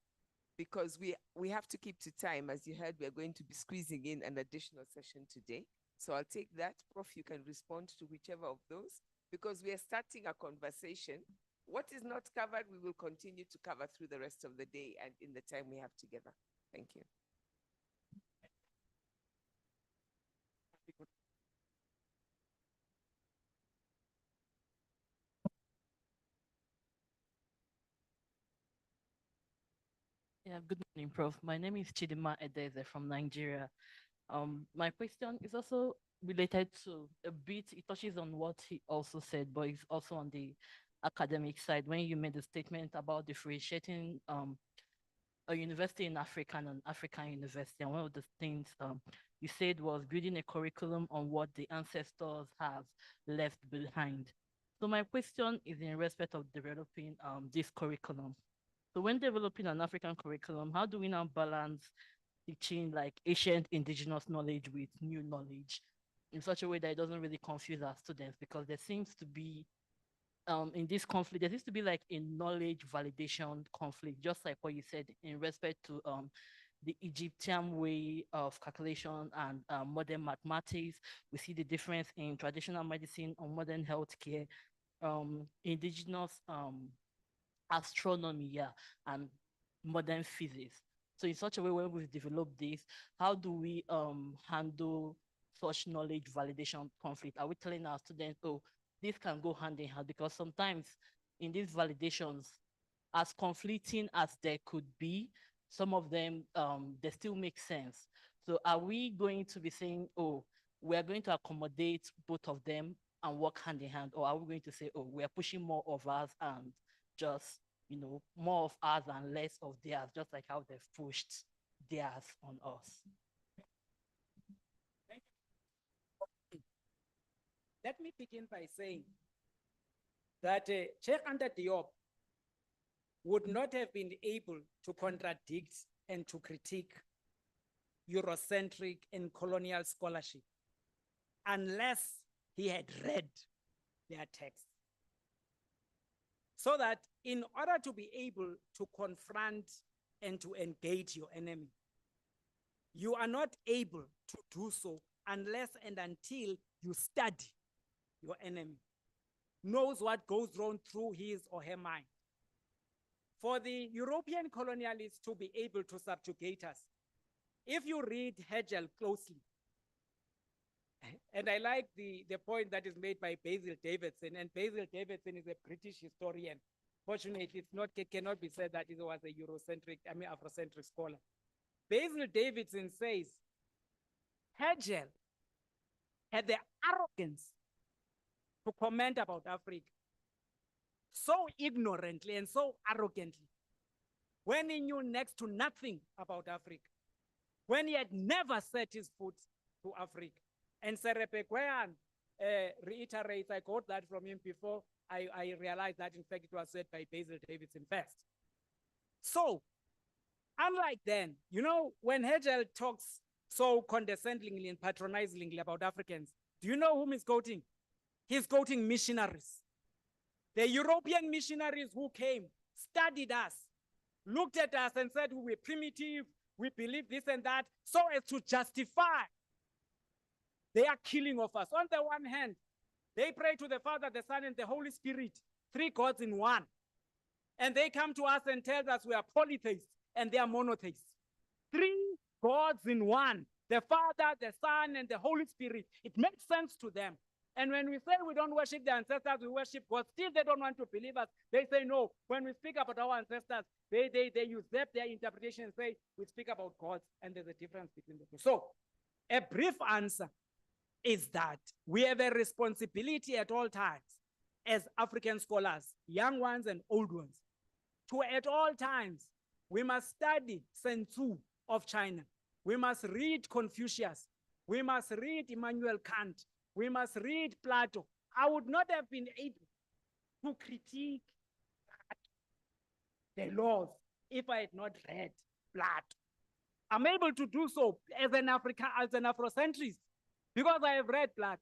because we have to keep to time. As you heard, we're going to be squeezing in an additional session today. So I'll take that. Prof, you can respond to whichever of those, because we are starting a conversation. What is not covered, we will continue to cover through the rest of the day and in the time we have together. Thank you. Yeah, good morning, Prof. My name is Chidima Edeze from Nigeria. My question is also related to a bit, it touches on what he also said, but it's also on the academic side. When you made a statement about differentiating a university in Africa and an African university, and one of the things you said was building a curriculum on what the ancestors have left behind. So my question is in respect of developing this curriculum. So when developing an African curriculum, how do we now balance teaching like ancient indigenous knowledge with new knowledge in such a way that it doesn't really confuse our students? Because there seems to be, in this conflict, there seems to be like a knowledge validation conflict, just like what you said in respect to the Egyptian way of calculation and modern mathematics. We see the difference in traditional medicine or modern healthcare, indigenous astronomy, yeah, and modern physics. So in such a way, when we've developed this, how do we handle such knowledge validation conflict? Are we telling our students, oh, this can go hand in hand? Because sometimes in these validations, as conflicting as they could be, some of them, they still make sense. So are we going to be saying, oh, we are going to accommodate both of them and work hand in hand? Or are we going to say, oh, we are pushing more of us and just, you know, more of ours and less of theirs, just like how they've pushed theirs on us? Let me begin by saying that Sheikh Anta Diop would not have been able to contradict and to critique Eurocentric and colonial scholarship unless he had read their text. So that in order to be able to confront and to engage your enemy, you are not able to do so unless and until you study your enemy, knows what goes on through his or her mind. For the European colonialists to be able to subjugate us, if you read Hegel closely, and I like the point that is made by Basil Davidson, and Basil Davidson is a British historian. Fortunately, it cannot be said that he was a Afrocentric scholar. Basil Davidson says, Hegel had the arrogance to comment about Africa so ignorantly and so arrogantly when he knew next to nothing about Africa, when he had never set his foot to Africa. And Serepekwean reiterates, I quote that from him before I realized that in fact it was said by Basil Davidson first. So, unlike then, you know, when Hegel talks so condescendingly and patronizingly about Africans, do you know whom he's quoting? He's quoting missionaries. The European missionaries who came, studied us, looked at us and said, we're primitive, we believe this and that, so as to justify their killing of us. On the one hand, they pray to the Father, the Son, and the Holy Spirit, 3 gods in one. And they come to us and tell us we are polytheists and they are monotheists. 3 gods in one, the Father, the Son, and the Holy Spirit. It makes sense to them. And when we say we don't worship the ancestors, we worship God, still they don't want to believe us. They say no. When we speak about our ancestors, they usurp their interpretation and say we speak about gods, and there's a difference between the two. So a brief answer is that we have a responsibility at all times as African scholars, young ones and old ones, to at all times, we must study Sun Tzu of China. We must read Confucius. We must read Immanuel Kant. We must read Plato. I would not have been able to critique the laws if I had not read Plato. I'm able to do so as an Afrocentrist because I have read Plato.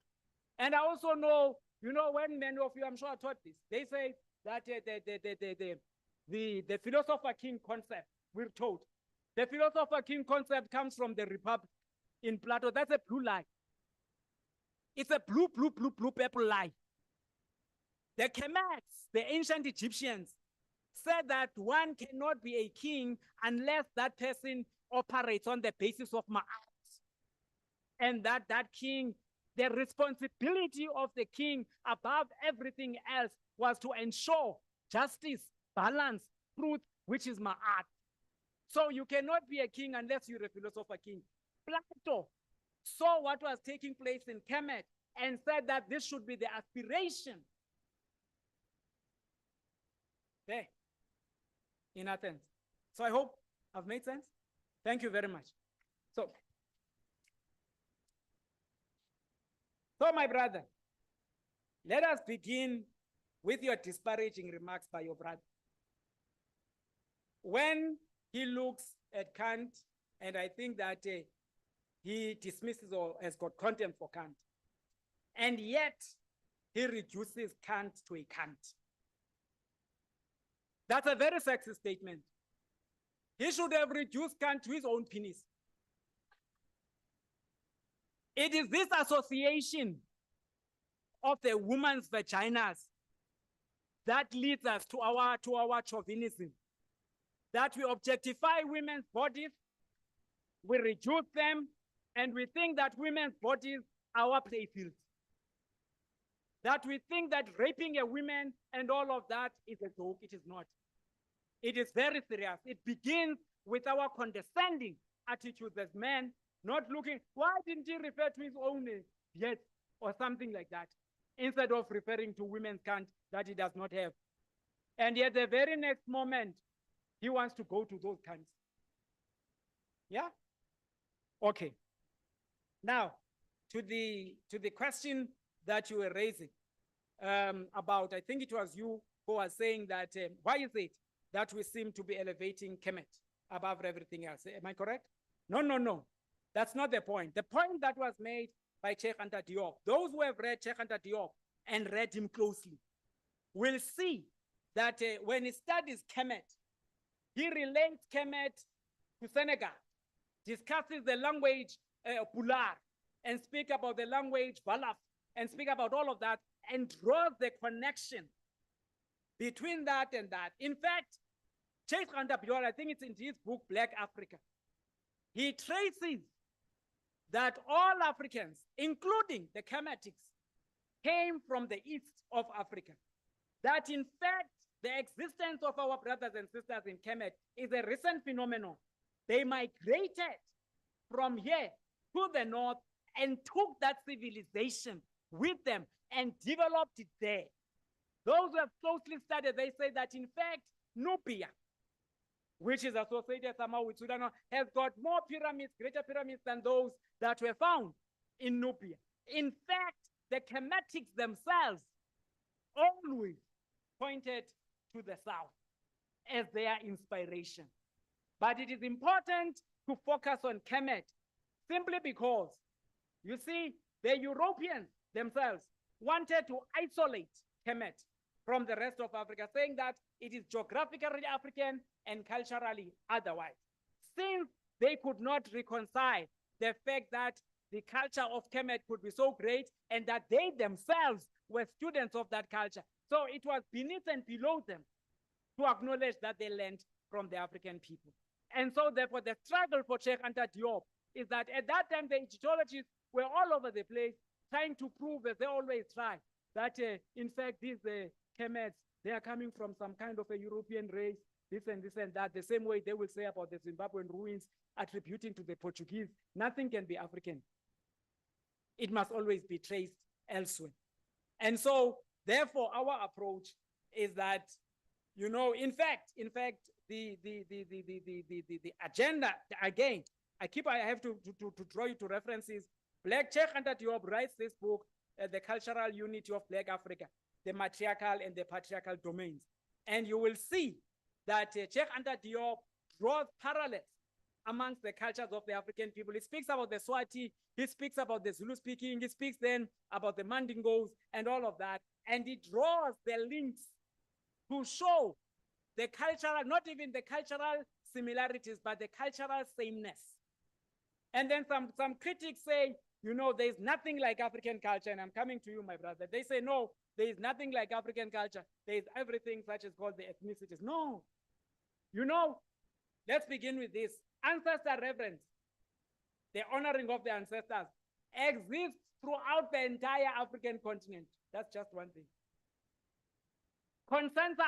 And I also know, you know, when many of you, I'm sure I taught this, they say that the philosopher king concept, we're told, the philosopher king concept comes from the Republic in Plato. That's a blue lie. It's a blue purple lie. The Kemets, the ancient Egyptians, said that one cannot be a king unless that person operates on the basis of ma'at. And that king, the responsibility of the king above everything else was to ensure justice, balance, truth, which is ma'at. So you cannot be a king unless you're a philosopher king. Plato saw what was taking place in Kemet and said that this should be the aspiration there in Athens. So I hope I've made sense. Thank you very much. So my brother, let us begin with your disparaging remarks by your brother. When he looks at Kant, and I think that he dismisses or has got contempt for Kant, and yet he reduces Kant to a Kant. That's a very sexist statement. He should have reduced Kant to his own penis. It is this association of the woman's vaginas that leads us to our chauvinism, that we objectify women's bodies, we reduce them, and we think that women's bodies are our playfields. That we think that raping a woman and all of that is a joke. It is not. It is very serious. It begins with our condescending attitudes as men, not looking, why didn't he refer to his own yet, or something like that, instead of referring to women's Kant that he does not have. And yet the very next moment, he wants to go to those Kants. Yeah? Okay. Now, to the question that you were raising about, I think it was you who was saying that, why is it that we seem to be elevating Kemet above everything else? Am I correct? No. That's not the point. The point that was made by Cheikh Anta Diop, those who have read Cheikh Anta Diop and read him closely will see that when he studies Kemet, he relates Kemet to Senegal, discusses the language Pular, and speak about the language Wolof, and speak about all of that, and draws the connection between that and that. In fact, Cheikh Anta Diop, I think it's in his book, Black Africa, he traces that all Africans, including the Kemetics, came from the east of Africa. That in fact, the existence of our brothers and sisters in Kemet is a recent phenomenon. They migrated from here to the north and took that civilization with them and developed it there. Those who have closely studied, they say that in fact, Nubia, which is associated somehow with Sudan, has got more pyramids, greater pyramids than those that were found in Nubia. In fact, the Kemetics themselves always pointed to the south as their inspiration. But it is important to focus on Kemet simply because, you see, the Europeans themselves wanted to isolate Kemet from the rest of Africa, saying that it is geographically African and culturally otherwise. Since they could not reconcile the fact that the culture of Kemet could be so great and that they themselves were students of that culture. So it was beneath and below them to acknowledge that they learned from the African people. And so therefore the struggle for Cheikh Anta Diop is that at that time the Egyptologists were all over the place trying to prove, as they always try, that in fact these Kemets, they are coming from some kind of a European race, this and that, the same way they will say about the Zimbabwean ruins attributing to the Portuguese. Nothing can be African. It must always be traced elsewhere. And so therefore our approach is that, you know, in fact, the agenda, again, I have to draw you to references. Black Cheikh Anta Diop writes this book, The Cultural Unity of Black Africa, the matriarchal and the patriarchal domains. And you will see that Cheikh Anta Diop draws parallels amongst the cultures of the African people. He speaks about the Swati, he speaks about the Zulu speaking, he speaks then about the Mandingos and all of that. And he draws the links to show the cultural, not even the cultural similarities, but the cultural sameness. And then some critics say, you know, there's nothing like African culture, and I'm coming to you, my brother. They say, no, there is nothing like African culture. There is everything such as called the ethnicities. No, you know, let's begin with this. Ancestor reverence, the honoring of the ancestors, exists throughout the entire African continent. That's just one thing. Consensus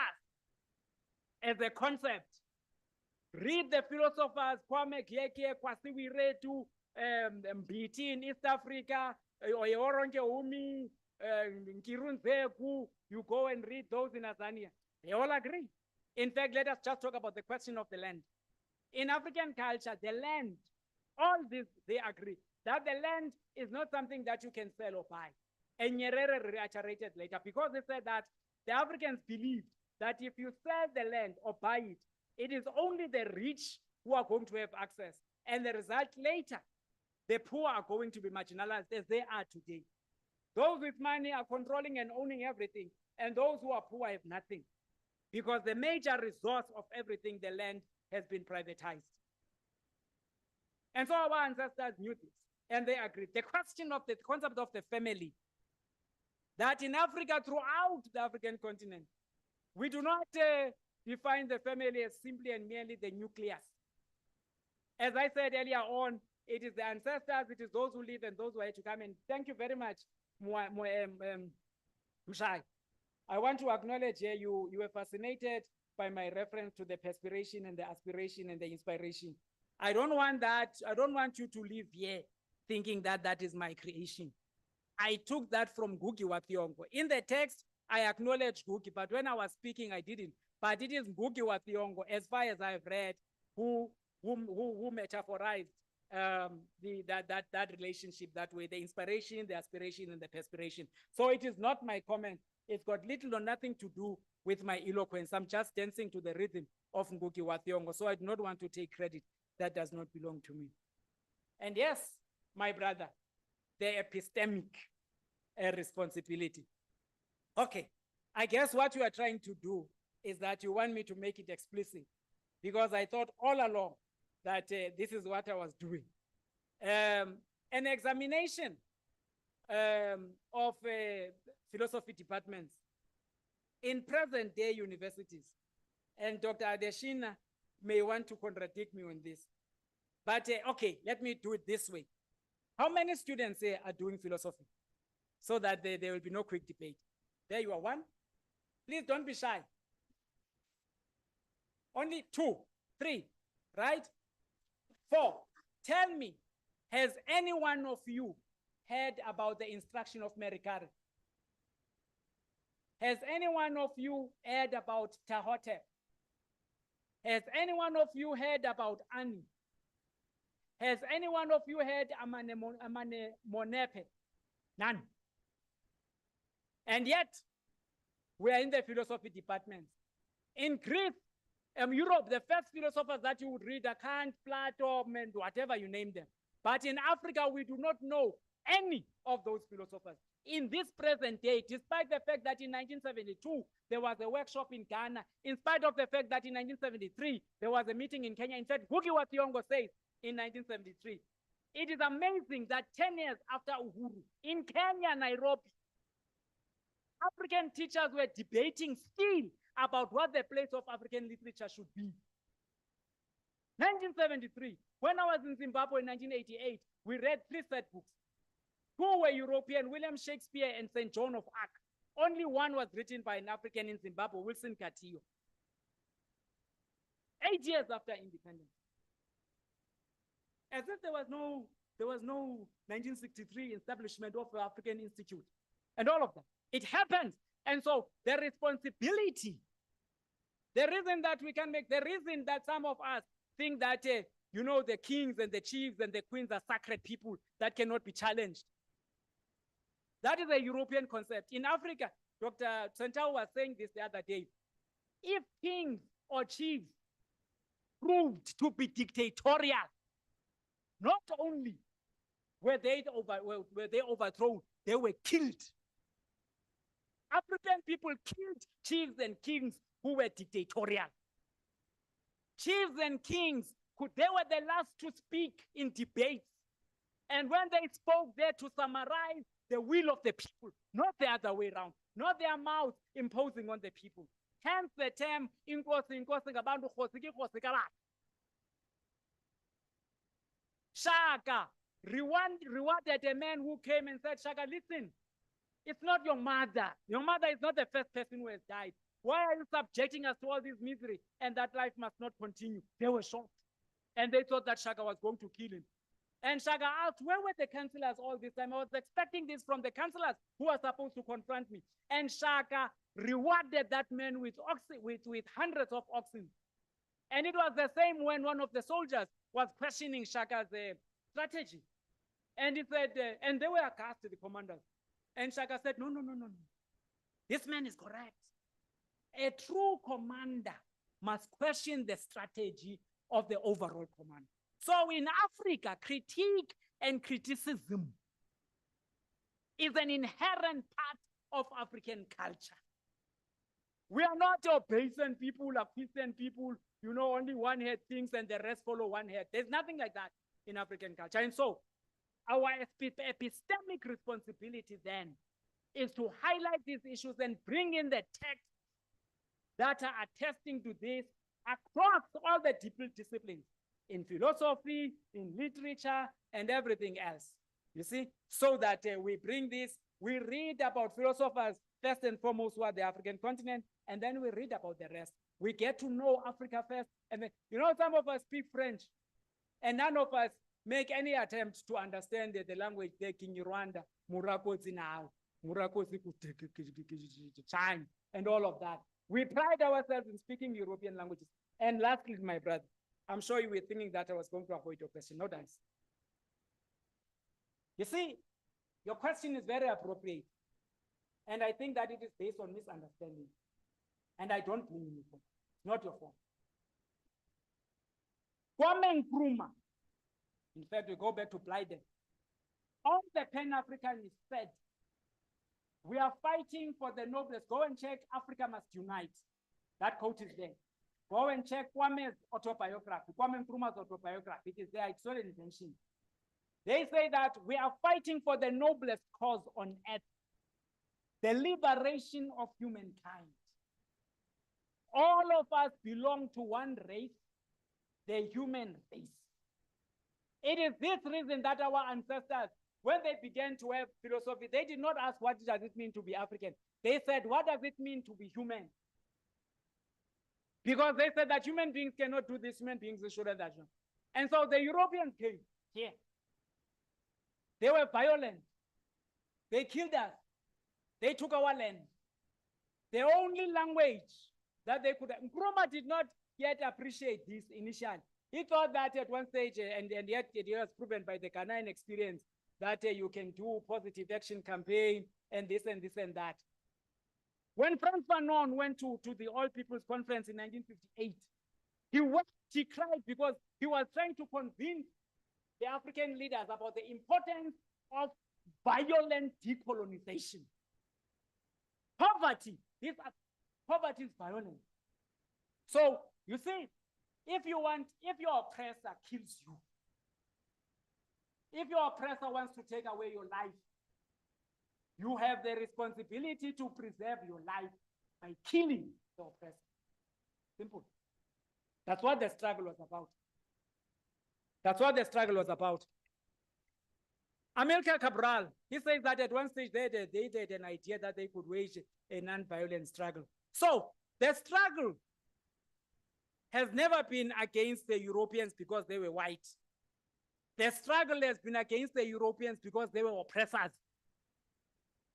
as a concept. Read the philosophers, Kwame Gyekye, Kwasi Wiretu, Mbiti in East Africa, Oyoronke Umi, Nkirunzeku. You go and read those in Tanzania. They all agree. In fact, let us just talk about the question of the land. In African culture, the land, all this, they agree that the land is not something that you can sell or buy. And Nyerere reiterated later because they said that the Africans believed that if you sell the land or buy it, it is only the rich who are going to have access. And the result later, the poor are going to be marginalized as they are today. Those with money are controlling and owning everything, and those who are poor have nothing. Because the major resource of everything, the land, has been privatized. And so our ancestors knew this, and they agreed. The question of the concept of the family, that in Africa, throughout the African continent, we do not define the family as simply and merely the nucleus. As I said earlier on, it is the ancestors, it is those who live and those who are to come. And thank you very much, Mshai. I want to acknowledge here you were fascinated by my reference to the perspiration and the aspiration and the inspiration. I don't want that. I don't want you to live here thinking that that is my creation. I took that from Ngugi wa Thiong'o. In the text, I acknowledge Ngugi, but when I was speaking, I didn't. But it is Ngugi wa Thiong'o, as far as I've read, who metaphorized that relationship that way, the inspiration, the aspiration, and the perspiration. So it is not my comment. It's got little or nothing to do with my eloquence. I'm just dancing to the rhythm of Ngugi wa Thiong'o. So I do not want to take credit. That does not belong to me. And yes, my brother, the epistemic responsibility. Okay, I guess what you are trying to do is that you want me to make it explicit, because I thought all along that this is what I was doing. An examination of philosophy departments in present day universities, and Dr. Adeshina may want to contradict me on this. But okay, let me do it this way. How many students here are doing philosophy? So that there will be no quick debate. There you are, one. Please don't be shy. Only 2, 3, right? 4. Tell me, has any one of you heard about the instruction of Mary Carey? Has any one of you heard about Tahote? Has any one of you heard about Annie? Has any one of you heard Amane Monepe? None. And yet, we are in the philosophy department. In Greece, Europe, the first philosophers that you would read are Kant, Plato, and whatever you name them. But in Africa, we do not know any of those philosophers. In this present day, despite the fact that in 1972, there was a workshop in Ghana, in spite of the fact that in 1973, there was a meeting in Kenya. In fact, Ngugi wa Thiong'o says in 1973, it is amazing that 10 years after Uhuru, in Kenya, Nairobi, African teachers were debating still about what the place of African literature should be. 1973, when I was in Zimbabwe in 1988, we read 3 set books. 2 were European, William Shakespeare and St. John of Arc. Only one was written by an African in Zimbabwe, Wilson Katillo. 8 years after independence. As if there was no 1963 establishment of the African Institute and all of that. It happens. And so the responsibility, the reason that we can make, the reason that some of us think that, the kings and the chiefs and the queens are sacred people that cannot be challenged. That is a European concept. In Africa, Dr. Santau was saying this the other day. If kings or chiefs proved to be dictatorial, not only were they overthrown, they were killed. African people killed chiefs and kings who were dictatorial. Chiefs and kings, they were the last to speak in debates. And when they spoke there to summarize the will of the people, not the other way around, not their mouths imposing on the people. Hence the term, Inkosi ngabantu khosi ki khosi kalala. Shaka rewarded a man who came and said, Shaka, listen, it's not your mother. Your mother is not the first person who has died. Why are you subjecting us to all this misery and that life must not continue? They were shocked. And they thought that Shaka was going to kill him. And Shaka asked, where were the councillors all this time? I was expecting this from the councillors who are supposed to confront me. And Shaka rewarded that man with hundreds of oxen. And it was the same when one of the soldiers was questioning Shaka's strategy. And he said, and they were aghast to the commanders. And Shaka said, no. This man is correct. A true commander must question the strategy of the overall command. So in Africa, critique and criticism is an inherent part of African culture. We are not obeisant people, Christian people, only one head thinks and the rest follow one head. There's nothing like that in African culture. And so our epistemic responsibility then is to highlight these issues and bring in the text that are attesting to this across all the disciplines, in philosophy, in literature, and everything else. You see, so that we bring this, we read about philosophers, first and foremost, who are the African continent, and then we read about the rest. We get to know Africa first, and then, some of us speak French, and none of us make any attempt to understand the language like in Rwanda, Murakosi now, Murakosi China, and all of that. We pride ourselves in speaking European languages. And lastly, my brother, I'm sure you were thinking that I was going to avoid your question. No, thanks. You see, your question is very appropriate. And I think that it is based on misunderstanding. And I don't blame you for it. It's not your fault. Kwame Nkrumah, in fact, we go back to Blyden. All the Pan-Africanists said, we are fighting for the noblest. Go and check Africa Must Unite. That quote is there. Go and check Kwame's autobiography, Kwame Nkrumah's autobiography. It is there, it's not an invention. They say that we are fighting for the noblest cause on earth, the liberation of humankind. All of us belong to one race, the human race. It is this reason that our ancestors, when they began to have philosophy, they did not ask what does it mean to be African. They said, what does it mean to be human? Because they said that human beings cannot do this, human beings shouldn't that. And so the Europeans came here. They were violent. They killed us. They took our land. The only language that they could, Nkrumah did not yet appreciate this initially. He thought that at one stage, and yet it was proven by the Ghanaian experience, that you can do positive action campaign and this and this and that. When Frantz Fanon went to the All People's Conference in 1958, he wept, he cried because he was trying to convince the African leaders about the importance of violent decolonization. Poverty, poverty is violent. So you see, if your oppressor kills you, if your oppressor wants to take away your life, you have the responsibility to preserve your life by killing the oppressor. Simple. That's what the struggle was about. That's what the struggle was about. Amilcar Cabral, he says that at one stage they had an idea that they could wage a non-violent struggle. So the struggle has never been against the Europeans because they were white. The struggle has been against the Europeans because they were oppressors.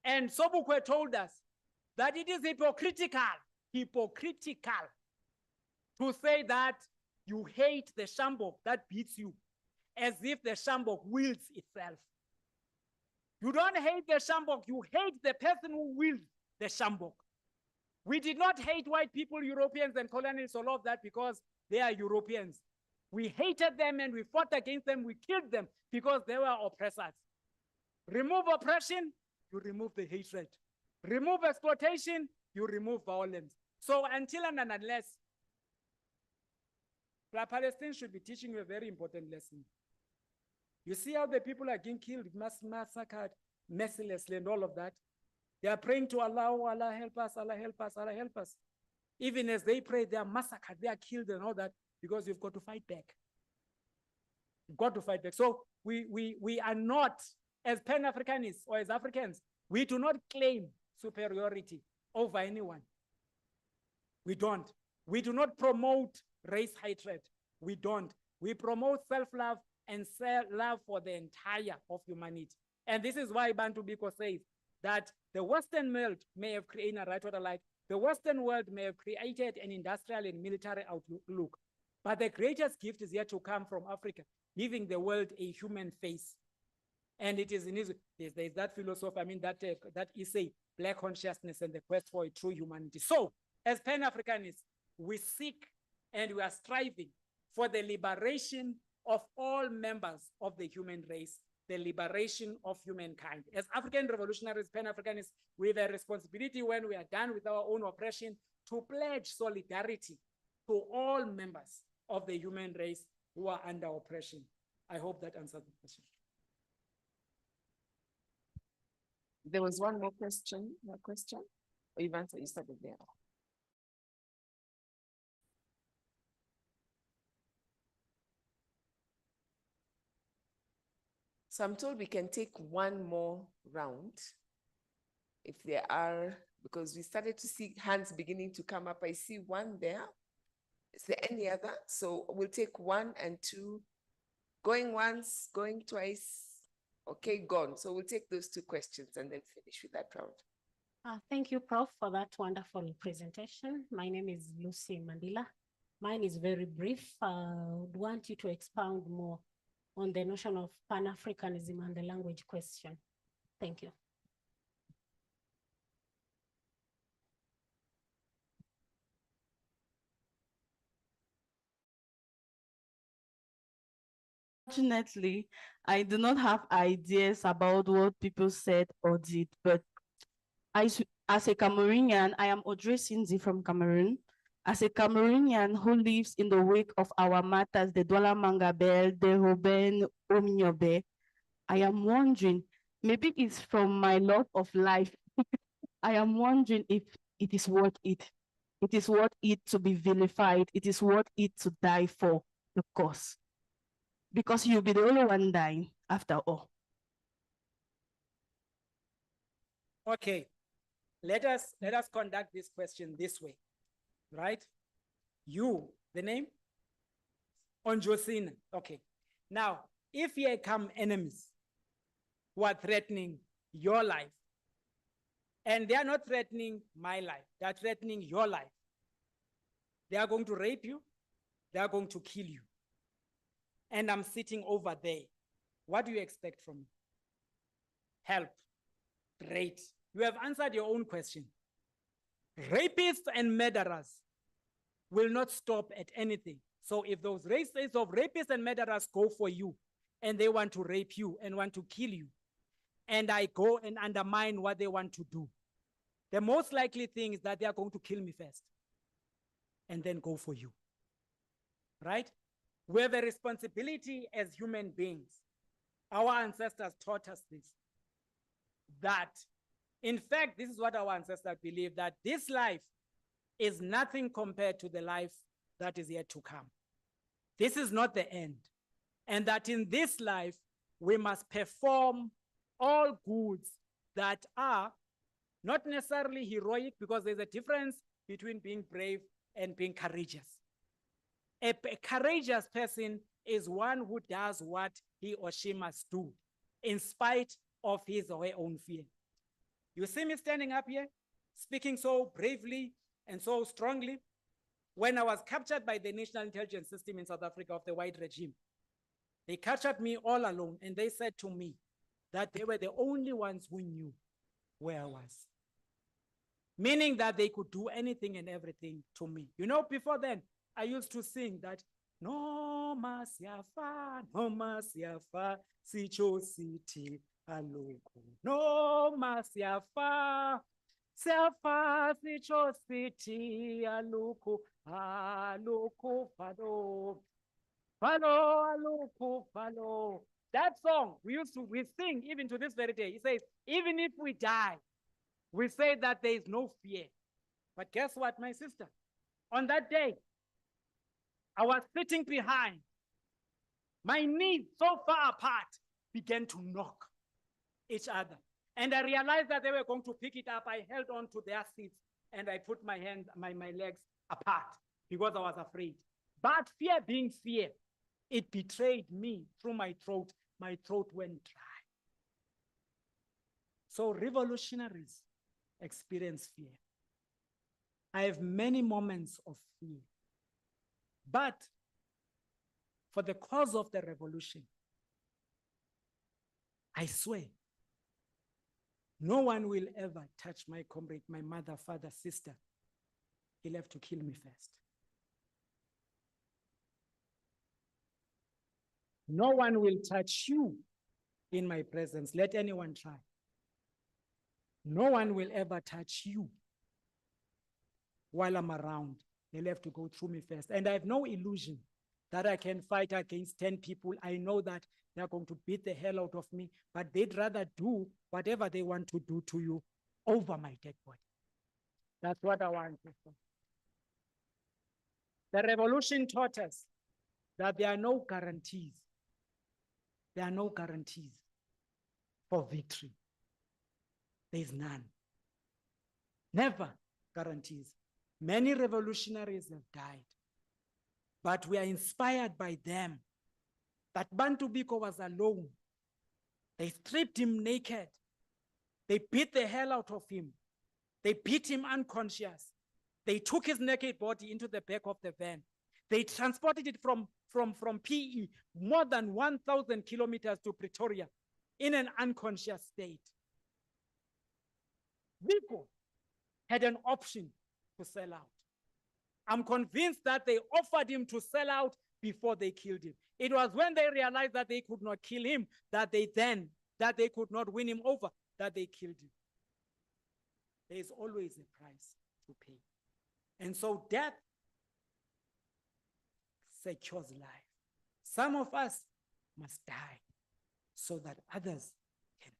And Sobukwe told us that it is hypocritical to say that you hate the Shambok that beats you as if the Shambok wields itself. You don't hate the Shambok, you hate the person who wields the Shambok. We did not hate white people, Europeans and colonists, all of that because they are Europeans. We hated them and we fought against them, we killed them because they were oppressors. Remove oppression, you remove the hatred. Remove exploitation, you remove violence. So until and unless, Palestinians should be teaching you a very important lesson. You see how the people are getting killed, massacred mercilessly and all of that. They are praying to Allah, oh, Allah help us, Allah help us, Allah help us. Even as they pray, they are massacred, they are killed and all that because you've got to fight back. You've got to fight back. So we are not, as Pan-Africanists or as Africans, we do not claim superiority over anyone. We don't. We do not promote race hatred. We don't. We promote self-love and love for the entire of humanity. And this is why Bantu Biko says that the Western world may have created, the Western world may have created an industrial and military outlook, but the greatest gift is yet to come from Africa, giving the world a human face. And it is in his, there's that philosophy, I mean, that essay, Black Consciousness and the Quest for a True Humanity. So, as Pan-Africanists, we seek and we are striving for the liberation of all members of the human race, the liberation of humankind. As African revolutionaries, Pan-Africanists, we have a responsibility when we are done with our own oppression to pledge solidarity to all members of the human race who are under oppression. I hope that answers the question. There was one more question. Or you've answered, you started there. So I'm told we can take one more round if there are, because we started to see hands beginning to come up. I see one there. Is there any other? So we'll take 1 and 2, going once, going twice. Okay, gone. So we'll take those 2 questions and then finish with that round. Thank you, Prof, for that wonderful presentation. My name is Lucy Mandila. Mine is very brief. I would want you to expound more on the notion of Pan-Africanism and the language question. Thank you. Unfortunately, I do not have ideas about what people said or did, but as a Cameroonian, I am Audrey Sinzi from Cameroon. As a Cameroonian who lives in the wake of our martyrs, the Douala Mangabel, the Robben Ominyobe, I am wondering, maybe it's from my love of life, I am wondering if it is worth it. It is worth it to be vilified. It is worth it to die for the cause. because you'll be the only one dying after all. Okay, let us conduct this question this way, right? You, the name? Onjosina. Okay. Now, if here come enemies who are threatening your life, and they are not threatening my life, they are threatening your life. They are going to rape you, they are going to kill you. And I'm sitting over there. What do you expect from me? Help. Great. You have answered your own question. Rapists and murderers will not stop at anything. So if those races of rapists and murderers go for you and they want to rape you and want to kill you, and I go and undermine what they want to do, the most likely thing is that they are going to kill me first and then go for you, right? We have a responsibility as human beings. Our ancestors taught us this, that in fact, this is what our ancestors believed, that this life is nothing compared to the life that is yet to come. This is not the end. And that in this life, we must perform all goods that are not necessarily heroic, because there's a difference between being brave and being courageous. A courageous person is one who does what he or she must do in spite of his or her own fear. You see me standing up here, speaking so bravely and so strongly. When I was captured by the National Intelligence System in South Africa of the white regime, they captured me all alone, and they said to me that they were the only ones who knew where I was. Meaning that they could do anything and everything to me. You know, before then, I used to sing that, no masiafa, sicho city, aluku. No masiafa, siafa, sicho city, aluku, aluku, fado. Fado, aluku, fado. That song, we sing even to this very day. It says, even if we die, we say that there is no fear. But guess what, my sister? On that day, I was sitting behind. My knees so far apart began to knock each other. And I realized that they were going to pick it up. I held on to their seats and I put my legs apart because I was afraid. But fear being fear, it betrayed me through my throat. My throat went dry. So revolutionaries experience fear. I have many moments of fear. But for the cause of the revolution, I swear, no one will ever touch my comrade, my mother, father, sister. He'll have to kill me first. No one will touch you in my presence. Let anyone try. No one will ever touch you while I'm around. They'll have to go through me first. And I have no illusion that I can fight against 10 people. I know that they're going to beat the hell out of me, but they'd rather do whatever they want to do to you over my dead body. That's what I want to do. The revolution taught us that there are no guarantees. There are no guarantees for victory. There is none. Never guarantees. Many revolutionaries have died, but we are inspired by them. That Bantu Biko was alone. They stripped him naked. They beat the hell out of him. They beat him unconscious. They took his naked body into the back of the van. They transported it from PE more than 1,000 kilometers to Pretoria in an unconscious state. Biko had an option to sell out. I'm convinced that they offered him to sell out before they killed him. It was when they realized that they could not kill him, that they could not win him over, that they killed him. There is always a price to pay. And so death secures life. Some of us must die so that others can live.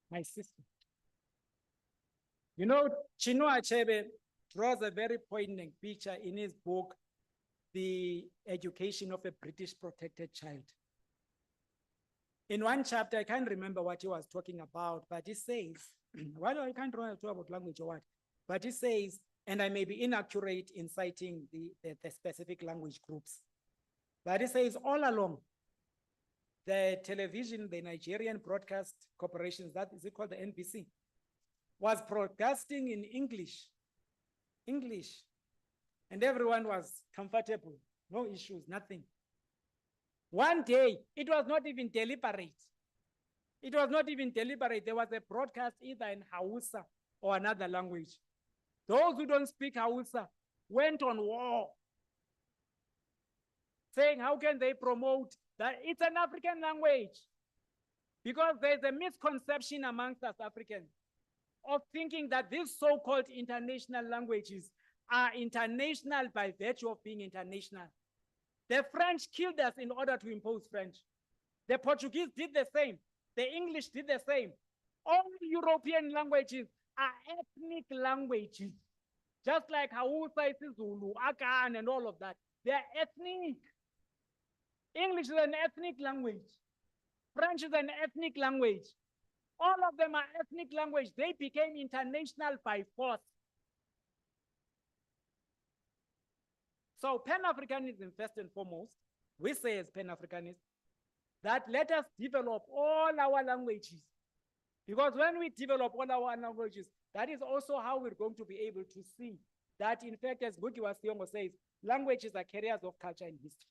My sister, you know, Chinua Achebe draws a very poignant picture in his book, The Education of a British Protected Child. In one chapter, I can't remember what he was talking about, but he says, well, I can't remember about language or what, but he says, and I may be inaccurate in citing the specific language groups, but he says all along, the television, the Nigerian Broadcast Corporation, that is it called the NBC, was broadcasting in English, and everyone was comfortable, no issues, nothing. One day, it was not even deliberate. It was not even deliberate. There was a broadcast either in Hausa or another language. Those who don't speak Hausa went on war, saying, how can they promote that? It's an African language. Because there's a misconception amongst us Africans of thinking that these so-called international languages are international by virtue of being international. The French killed us in order to impose French. The Portuguese did the same. The English did the same. All European languages are ethnic languages. Just like Hausa, Zulu, Akan, and all of that. They are ethnic. English is an ethnic language. French is an ethnic language. All of them are ethnic language. They became international by force. So Pan-Africanism, first and foremost, we say as Pan-Africanists, that let us develop all our languages. Because when we develop all our languages, that is also how we're going to be able to see that, in fact, as Gugi Wasiongo says, languages are carriers of culture and history.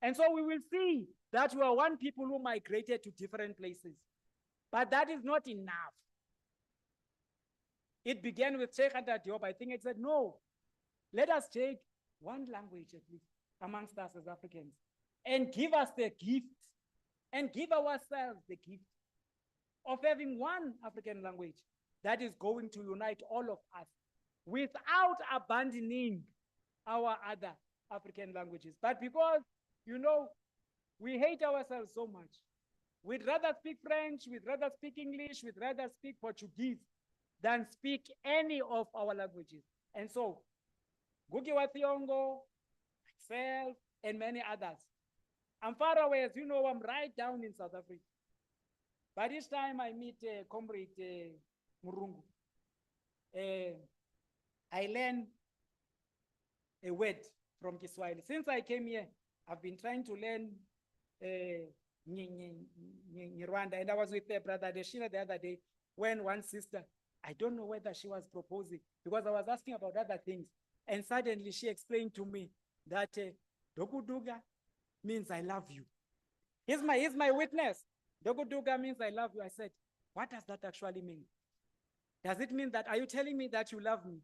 And so we will see that we are one people who migrated to different places. But that is not enough. It began with Sheikh Anta Diop. I think it said, no, let us take one language at least amongst us as Africans and give us the gift and give ourselves the gift of having one African language that is going to unite all of us without abandoning our other African languages. But because, you know, we hate ourselves so much, we'd rather speak French, we'd rather speak English, we'd rather speak Portuguese than speak any of our languages. And so, Gugi Wathiongo, myself, and many others. I'm far away, as you know, I'm right down in South Africa. By this time I meet Comrade Murungu, I learn a word from Kiswahili. Since I came here, I've been trying to learn Rwanda, and I was with Brother Deshina the other day when one sister, I don't know whether she was proposing, because I was asking about other things, and suddenly she explained to me that Dokuduga means I love you. He's my witness. Dokuduga means I love you. I said, what does that actually mean? Does it mean that, are you telling me that you love me?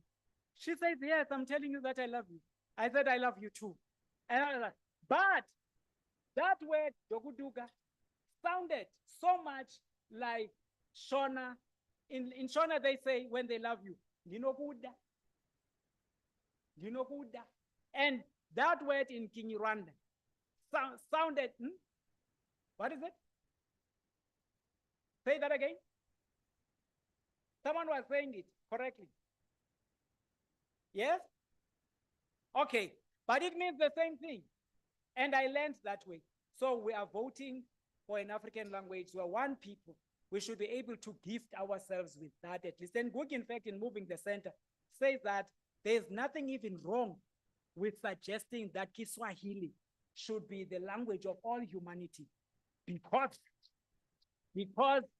She said, yes, I'm telling you that I love you. I said, I love you too. And I was like, but that word, Dokuduga, sounded so much like Shona. In Shona, they say when they love you, Linokuda. Linokuda. And that word in Kinyarwanda sounded, what is it? Say that again. Someone was saying it correctly. Yes? Okay, but it means the same thing. And I learned that way. So we are voting for an African language. We are one people. We should be able to gift ourselves with that at least. And Gugi, in fact, in moving the center, says that there's nothing even wrong with suggesting that Kiswahili should be the language of all humanity. Because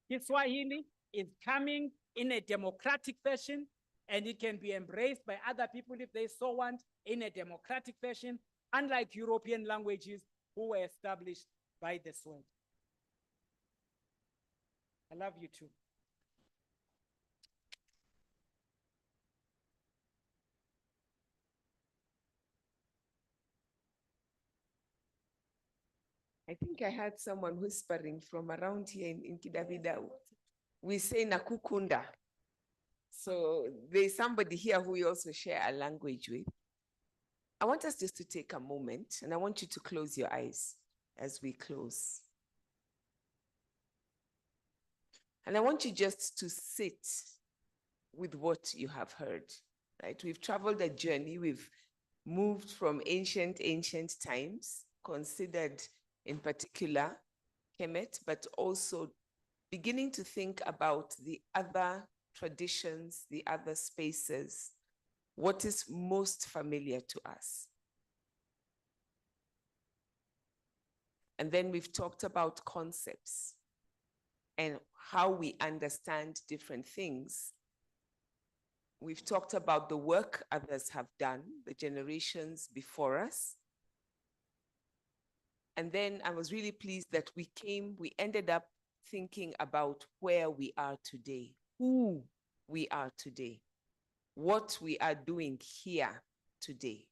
Kiswahili is coming in a democratic fashion, and it can be embraced by other people if they so want in a democratic fashion, unlike European languages who were established by the sword. I love you too. I think I heard someone whispering from around here in Kidavida. We say Nakukunda. So there's somebody here who we also share a language with. I want us just to take a moment, and I want you to close your eyes as we close. And I want you just to sit with what you have heard. right? We've traveled a journey. We've moved from ancient times, considered in particular Kemet, but also beginning to think about the other traditions, the other spaces, what is most familiar to us. And then we've talked about concepts and how we understand different things. We've talked about the work others have done, the generations before us. And then I was really pleased that we ended up thinking about where we are today, who we are today, what we are doing here today.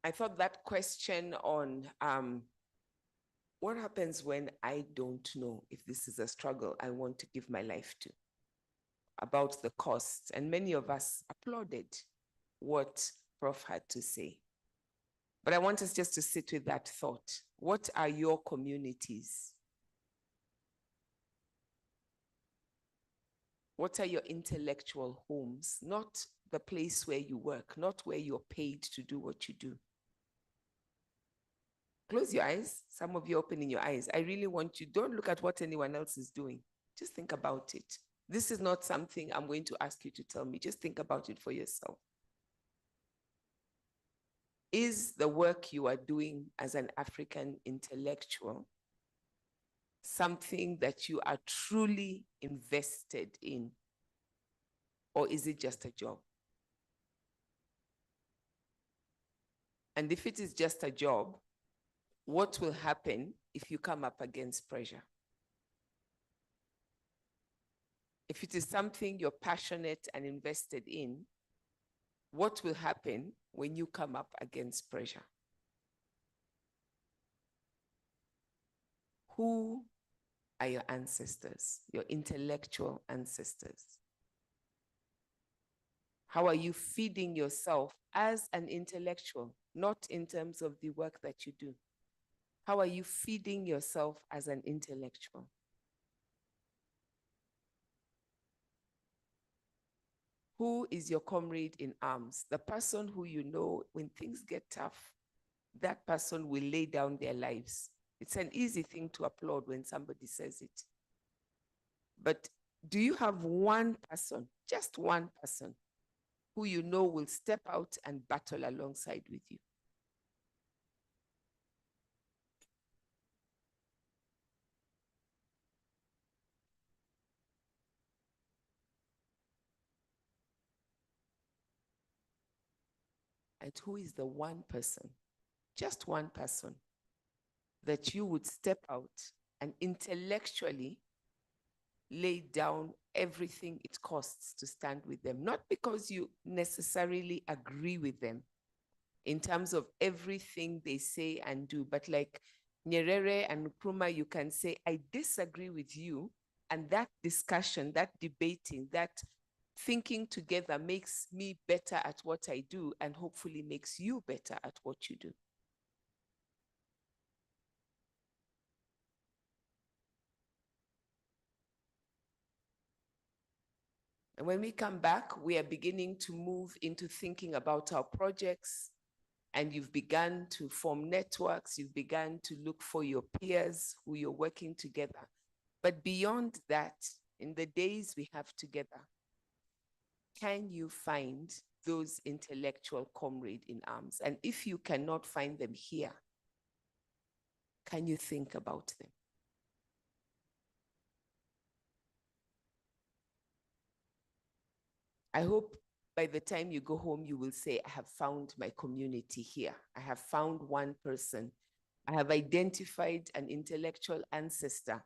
I thought that question on what happens when I don't know if this is a struggle I want to give my life to, about the costs, and many of us applauded what Prof had to say. But I want us just to sit with that thought. What are your communities? What are your intellectual homes? Not the place where you work, not where you're paid to do what you do. Close your eyes. Some of you opening your eyes. I really want you, don't look at what anyone else is doing. Just think about it. This is not something I'm going to ask you to tell me. Just think about it for yourself. Is the work you are doing as an African intellectual something that you are truly invested in? Or is it just a job? And if it is just a job, what will happen if you come up against pressure? If it is something you're passionate and invested in, what will happen when you come up against pressure? Who are your ancestors, your intellectual ancestors? How are you feeding yourself as an intellectual, not in terms of the work that you do? How are you feeding yourself as an intellectual? Who is your comrade in arms? The person who you know when things get tough, that person will lay down their lives. It's an easy thing to applaud when somebody says it. But do you have one person, just one person, who you know will step out and battle alongside with you? And who is the one person, just one person, that you would step out and intellectually lay down everything it costs to stand with them? Not because you necessarily agree with them in terms of everything they say and do, but like Nyerere and Nkrumah, you can say, I disagree with you, and that discussion, that debating, that thinking together makes me better at what I do and hopefully makes you better at what you do. And when we come back, we are beginning to move into thinking about our projects, and you've begun to form networks, you've begun to look for your peers who you're working together. But beyond that, in the days we have together, can you find those intellectual comrades in arms? And if you cannot find them here, can you think about them? I hope by the time you go home, you will say, I have found my community here. I have found one person. I have identified an intellectual ancestor,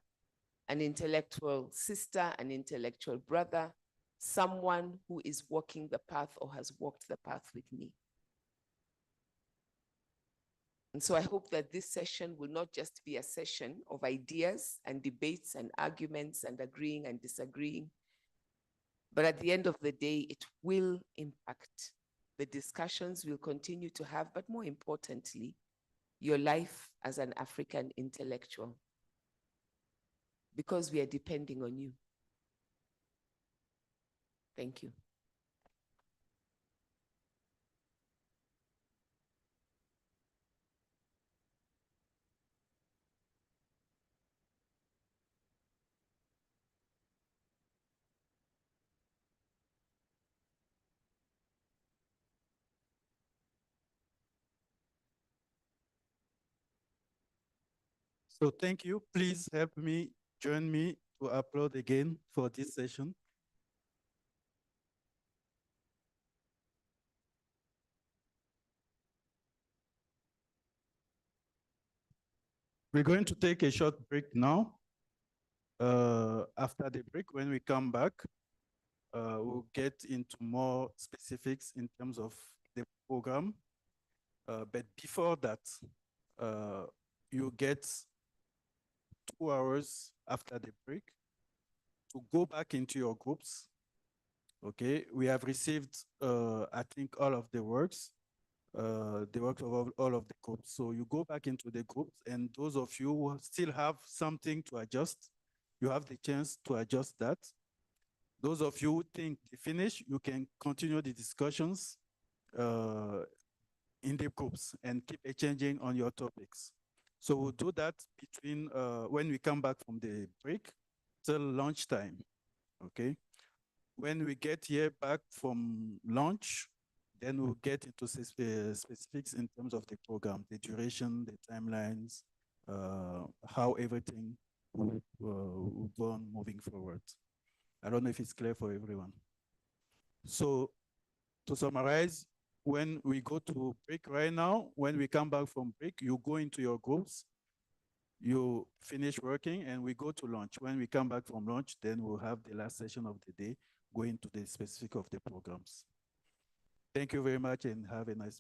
an intellectual sister, an intellectual brother, someone who is walking the path or has walked the path with me. And so I hope that this session will not just be a session of ideas and debates and arguments and agreeing and disagreeing, but at the end of the day, it will impact the discussions we'll continue to have, but more importantly, your life as an African intellectual, because we are depending on you. Thank you. So thank you. Please help me, join me to applaud again for this session. We're going to take a short break now. After the break, when we come back, we'll get into more specifics in terms of the program. But before that, you get 2 hours after the break to go back into your groups. Okay, we have received, I think, all of the works of all of the groups. So you go back into the groups, and those of you who still have something to adjust, you have the chance to adjust that. Those of you who think they finish, you can continue the discussions in the groups and keep exchanging on your topics. So we'll do that between when we come back from the break till lunchtime, okay? When we get here back from lunch, then we'll get into specifics in terms of the program, the duration, the timelines, how everything will go on moving forward. I don't know if it's clear for everyone. So to summarize, when we go to break right now, when we come back from break, you go into your groups, you finish working, and we go to lunch. When we come back from lunch, then we'll have the last session of the day, going to the specific of the programs. Thank you very much and have a nice